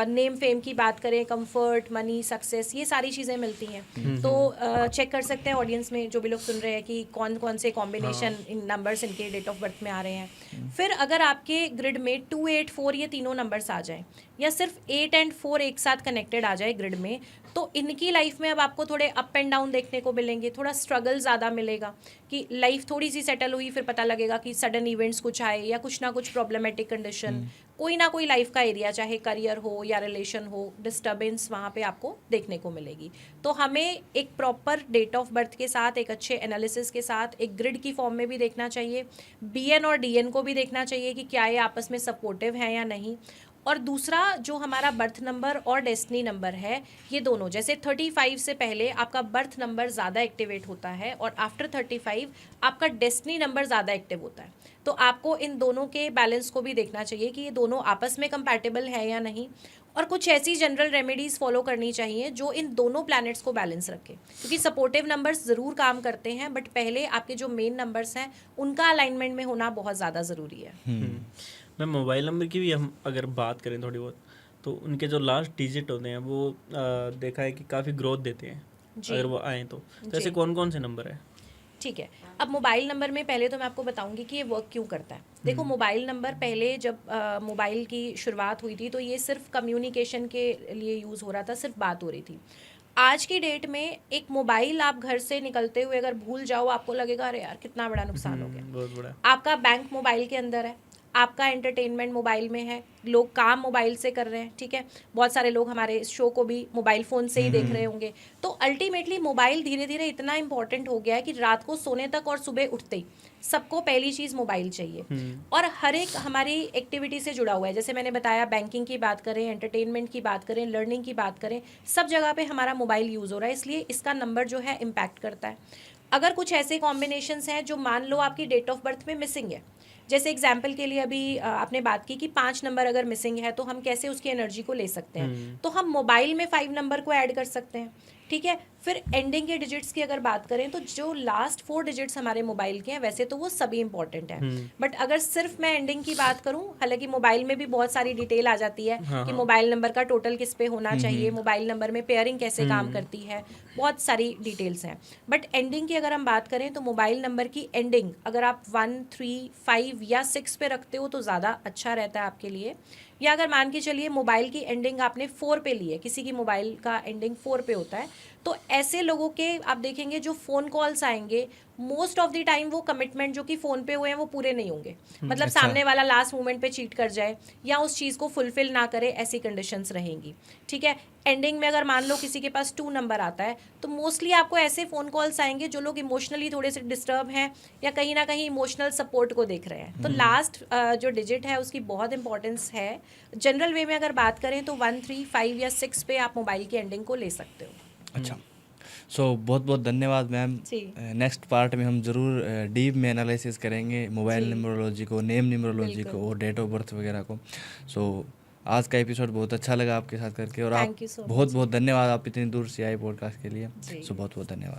नेम, फेम की बात करें, कंफर्ट, मनी, सक्सेस, ये सारी चीज़ें मिलती हैं। तो चेक कर सकते हैं ऑडियंस में जो भी लोग सुन रहे हैं कि कौन कौन से कॉम्बिनेशन इन नंबर्स इनके डेट ऑफ बर्थ में आ रहे हैं। फिर अगर आपके ग्रिड में 2, 8, 4 ये तीनों नंबर्स आ जाएं, या सिर्फ 8 एंड 4 एक साथ कनेक्टेड आ जाए ग्रिड में, तो इनकी लाइफ में अब आपको थोड़े अप एंड डाउन देखने को मिलेंगे, थोड़ा स्ट्रगल ज़्यादा मिलेगा कि लाइफ थोड़ी सी सेटल हुई, फिर पता लगेगा कि सडन इवेंट्स कुछ आए या कुछ ना कुछ प्रॉब्लमेटिक कंडीशन, कोई ना कोई लाइफ का एरिया, चाहे करियर हो या रिलेशन हो, डिस्टर्बेंस वहाँ पे आपको देखने को मिलेगी। तो हमें एक प्रॉपर डेट ऑफ बर्थ के साथ, एक अच्छे एनालिसिस के साथ, एक ग्रिड की फॉर्म में भी देखना चाहिए, बीएन और डीएन को भी देखना चाहिए कि क्या ये आपस में सपोर्टिव हैं या नहीं। और दूसरा जो हमारा बर्थ नंबर और डेस्टिनी नंबर है, ये दोनों, जैसे 35 से पहले आपका बर्थ नंबर ज़्यादा एक्टिवेट होता है और आफ्टर 35 आपका डेस्टिनी नंबर ज़्यादा एक्टिव होता है। तो आपको इन दोनों के बैलेंस को भी देखना चाहिए कि ये दोनों आपस में कंपैटिबल है या नहीं, और कुछ ऐसी जनरल रेमेडीज़ फॉलो करनी चाहिए जो इन दोनों प्लैनेट्स को बैलेंस रखे, क्योंकि सपोर्टिव नंबर्स ज़रूर काम करते हैं, बट पहले आपके जो मेन नंबर्स हैं उनका अलाइनमेंट में होना बहुत ज़्यादा ज़रूरी है। मैं मोबाइल नंबर की भी हम अगर बात करें थोड़ी बहुत, तो उनके जो लास्ट डिजिट होते हैं वो देखा है कि काफ़ी ग्रोथ देते हैं अगर वो आएँ तो ऐसे कौन कौन से नंबर है? ठीक है, अब मोबाइल नंबर में पहले तो मैं आपको बताऊंगी कि ये वर्क क्यों करता है। देखो, मोबाइल नंबर पहले जब मोबाइल की शुरुआत हुई थी तो ये सिर्फ कम्युनिकेशन के लिए यूज़ हो रहा था, सिर्फ बात हो रही थी। आज की डेट में एक मोबाइल आप घर से निकलते हुए अगर भूल जाओ, आपको लगेगा अरे यार कितना बड़ा नुकसान हो गया। बहुत बड़ा। आपका बैंक मोबाइल के अंदर है, आपका एंटरटेनमेंट मोबाइल में है, लोग काम मोबाइल से कर रहे हैं, ठीक है, बहुत सारे लोग हमारे इस शो को भी मोबाइल फ़ोन से ही देख रहे होंगे। तो अल्टीमेटली मोबाइल धीरे धीरे इतना इंपॉर्टेंट हो गया है कि रात को सोने तक और सुबह उठते ही सबको पहली चीज़ मोबाइल चाहिए, और हर एक हमारी एक्टिविटी से जुड़ा हुआ है। जैसे मैंने बताया, बैंकिंग की बात करें, एंटरटेनमेंट की बात करें, लर्निंग की बात करें, सब जगह पे हमारा मोबाइल यूज़ हो रहा है, इसलिए इसका नंबर जो है इम्पैक्ट करता है। अगर कुछ ऐसे कॉम्बिनेशंस हैं जो मान लो आपकी डेट ऑफ बर्थ में मिसिंग है, जैसे एग्जाम्पल के लिए अभी आपने बात की कि 5 नंबर अगर मिसिंग है तो हम कैसे उसकी एनर्जी को ले सकते हैं, तो हम मोबाइल में 5 नंबर को ऐड कर सकते हैं, ठीक है। फिर एंडिंग के डिजिट्स की अगर बात करें तो जो लास्ट 4 डिजिट्स हमारे मोबाइल के हैं वैसे तो वो सभी इंपॉर्टेंट है, बट अगर सिर्फ मैं एंडिंग की बात करूं, हालांकि मोबाइल में भी बहुत सारी डिटेल आ जाती है कि मोबाइल नंबर का टोटल किस पे होना चाहिए, मोबाइल नंबर में पेयरिंग कैसे काम करती है, बहुत सारी डिटेल्स हैं। बट एंडिंग की अगर हम बात करें तो मोबाइल नंबर की एंडिंग अगर आप 1, 3, 5 या 6 पे रखते हो तो ज़्यादा अच्छा रहता है आपके लिए, या अगर मान के चलिए मोबाइल की एंडिंग आपने 4 पे ली है, किसी की मोबाइल का एंडिंग 4 पे होता है, तो ऐसे लोगों के आप देखेंगे जो फ़ोन कॉल्स आएंगे मोस्ट ऑफ द टाइम वो कमिटमेंट जो कि फ़ोन पे हुए हैं वो पूरे नहीं होंगे, मतलब अच्छा। सामने वाला लास्ट मोमेंट पे चीट कर जाए या उस चीज़ को फुलफिल ना करे, ऐसी कंडीशंस रहेंगी। ठीक है, एंडिंग में अगर मान लो किसी के पास 2 नंबर आता है तो मोस्टली आपको ऐसे फ़ोन कॉल्स आएंगे जो लोग इमोशनली थोड़े से डिस्टर्ब हैं या कहीं ना कहीं इमोशनल सपोर्ट को देख रहे हैं। तो लास्ट जो डिजिट है उसकी बहुत इंपॉर्टेंस है। जनरल वे में अगर बात करें तो 1, 3, 5 या 6 पे आप मोबाइल की एंडिंग को ले सकते हो। अच्छा, सो बहुत बहुत धन्यवाद मैम। जी। नेक्स्ट पार्ट में हम ज़रूर डीप में एनालिसिस करेंगे मोबाइल जी। न्यूमरोलॉजी को, नेम न्यूमरोलॉजी को बिल्कुल। और डेट ऑफ बर्थ वगैरह को। सो आज का एपिसोड बहुत अच्छा लगा आपके साथ करके, और आप Thank you so बहुत much। बहुत धन्यवाद, आप इतनी दूर से आए पॉडकास्ट के लिए। जी। सो बहुत बहुत धन्यवाद।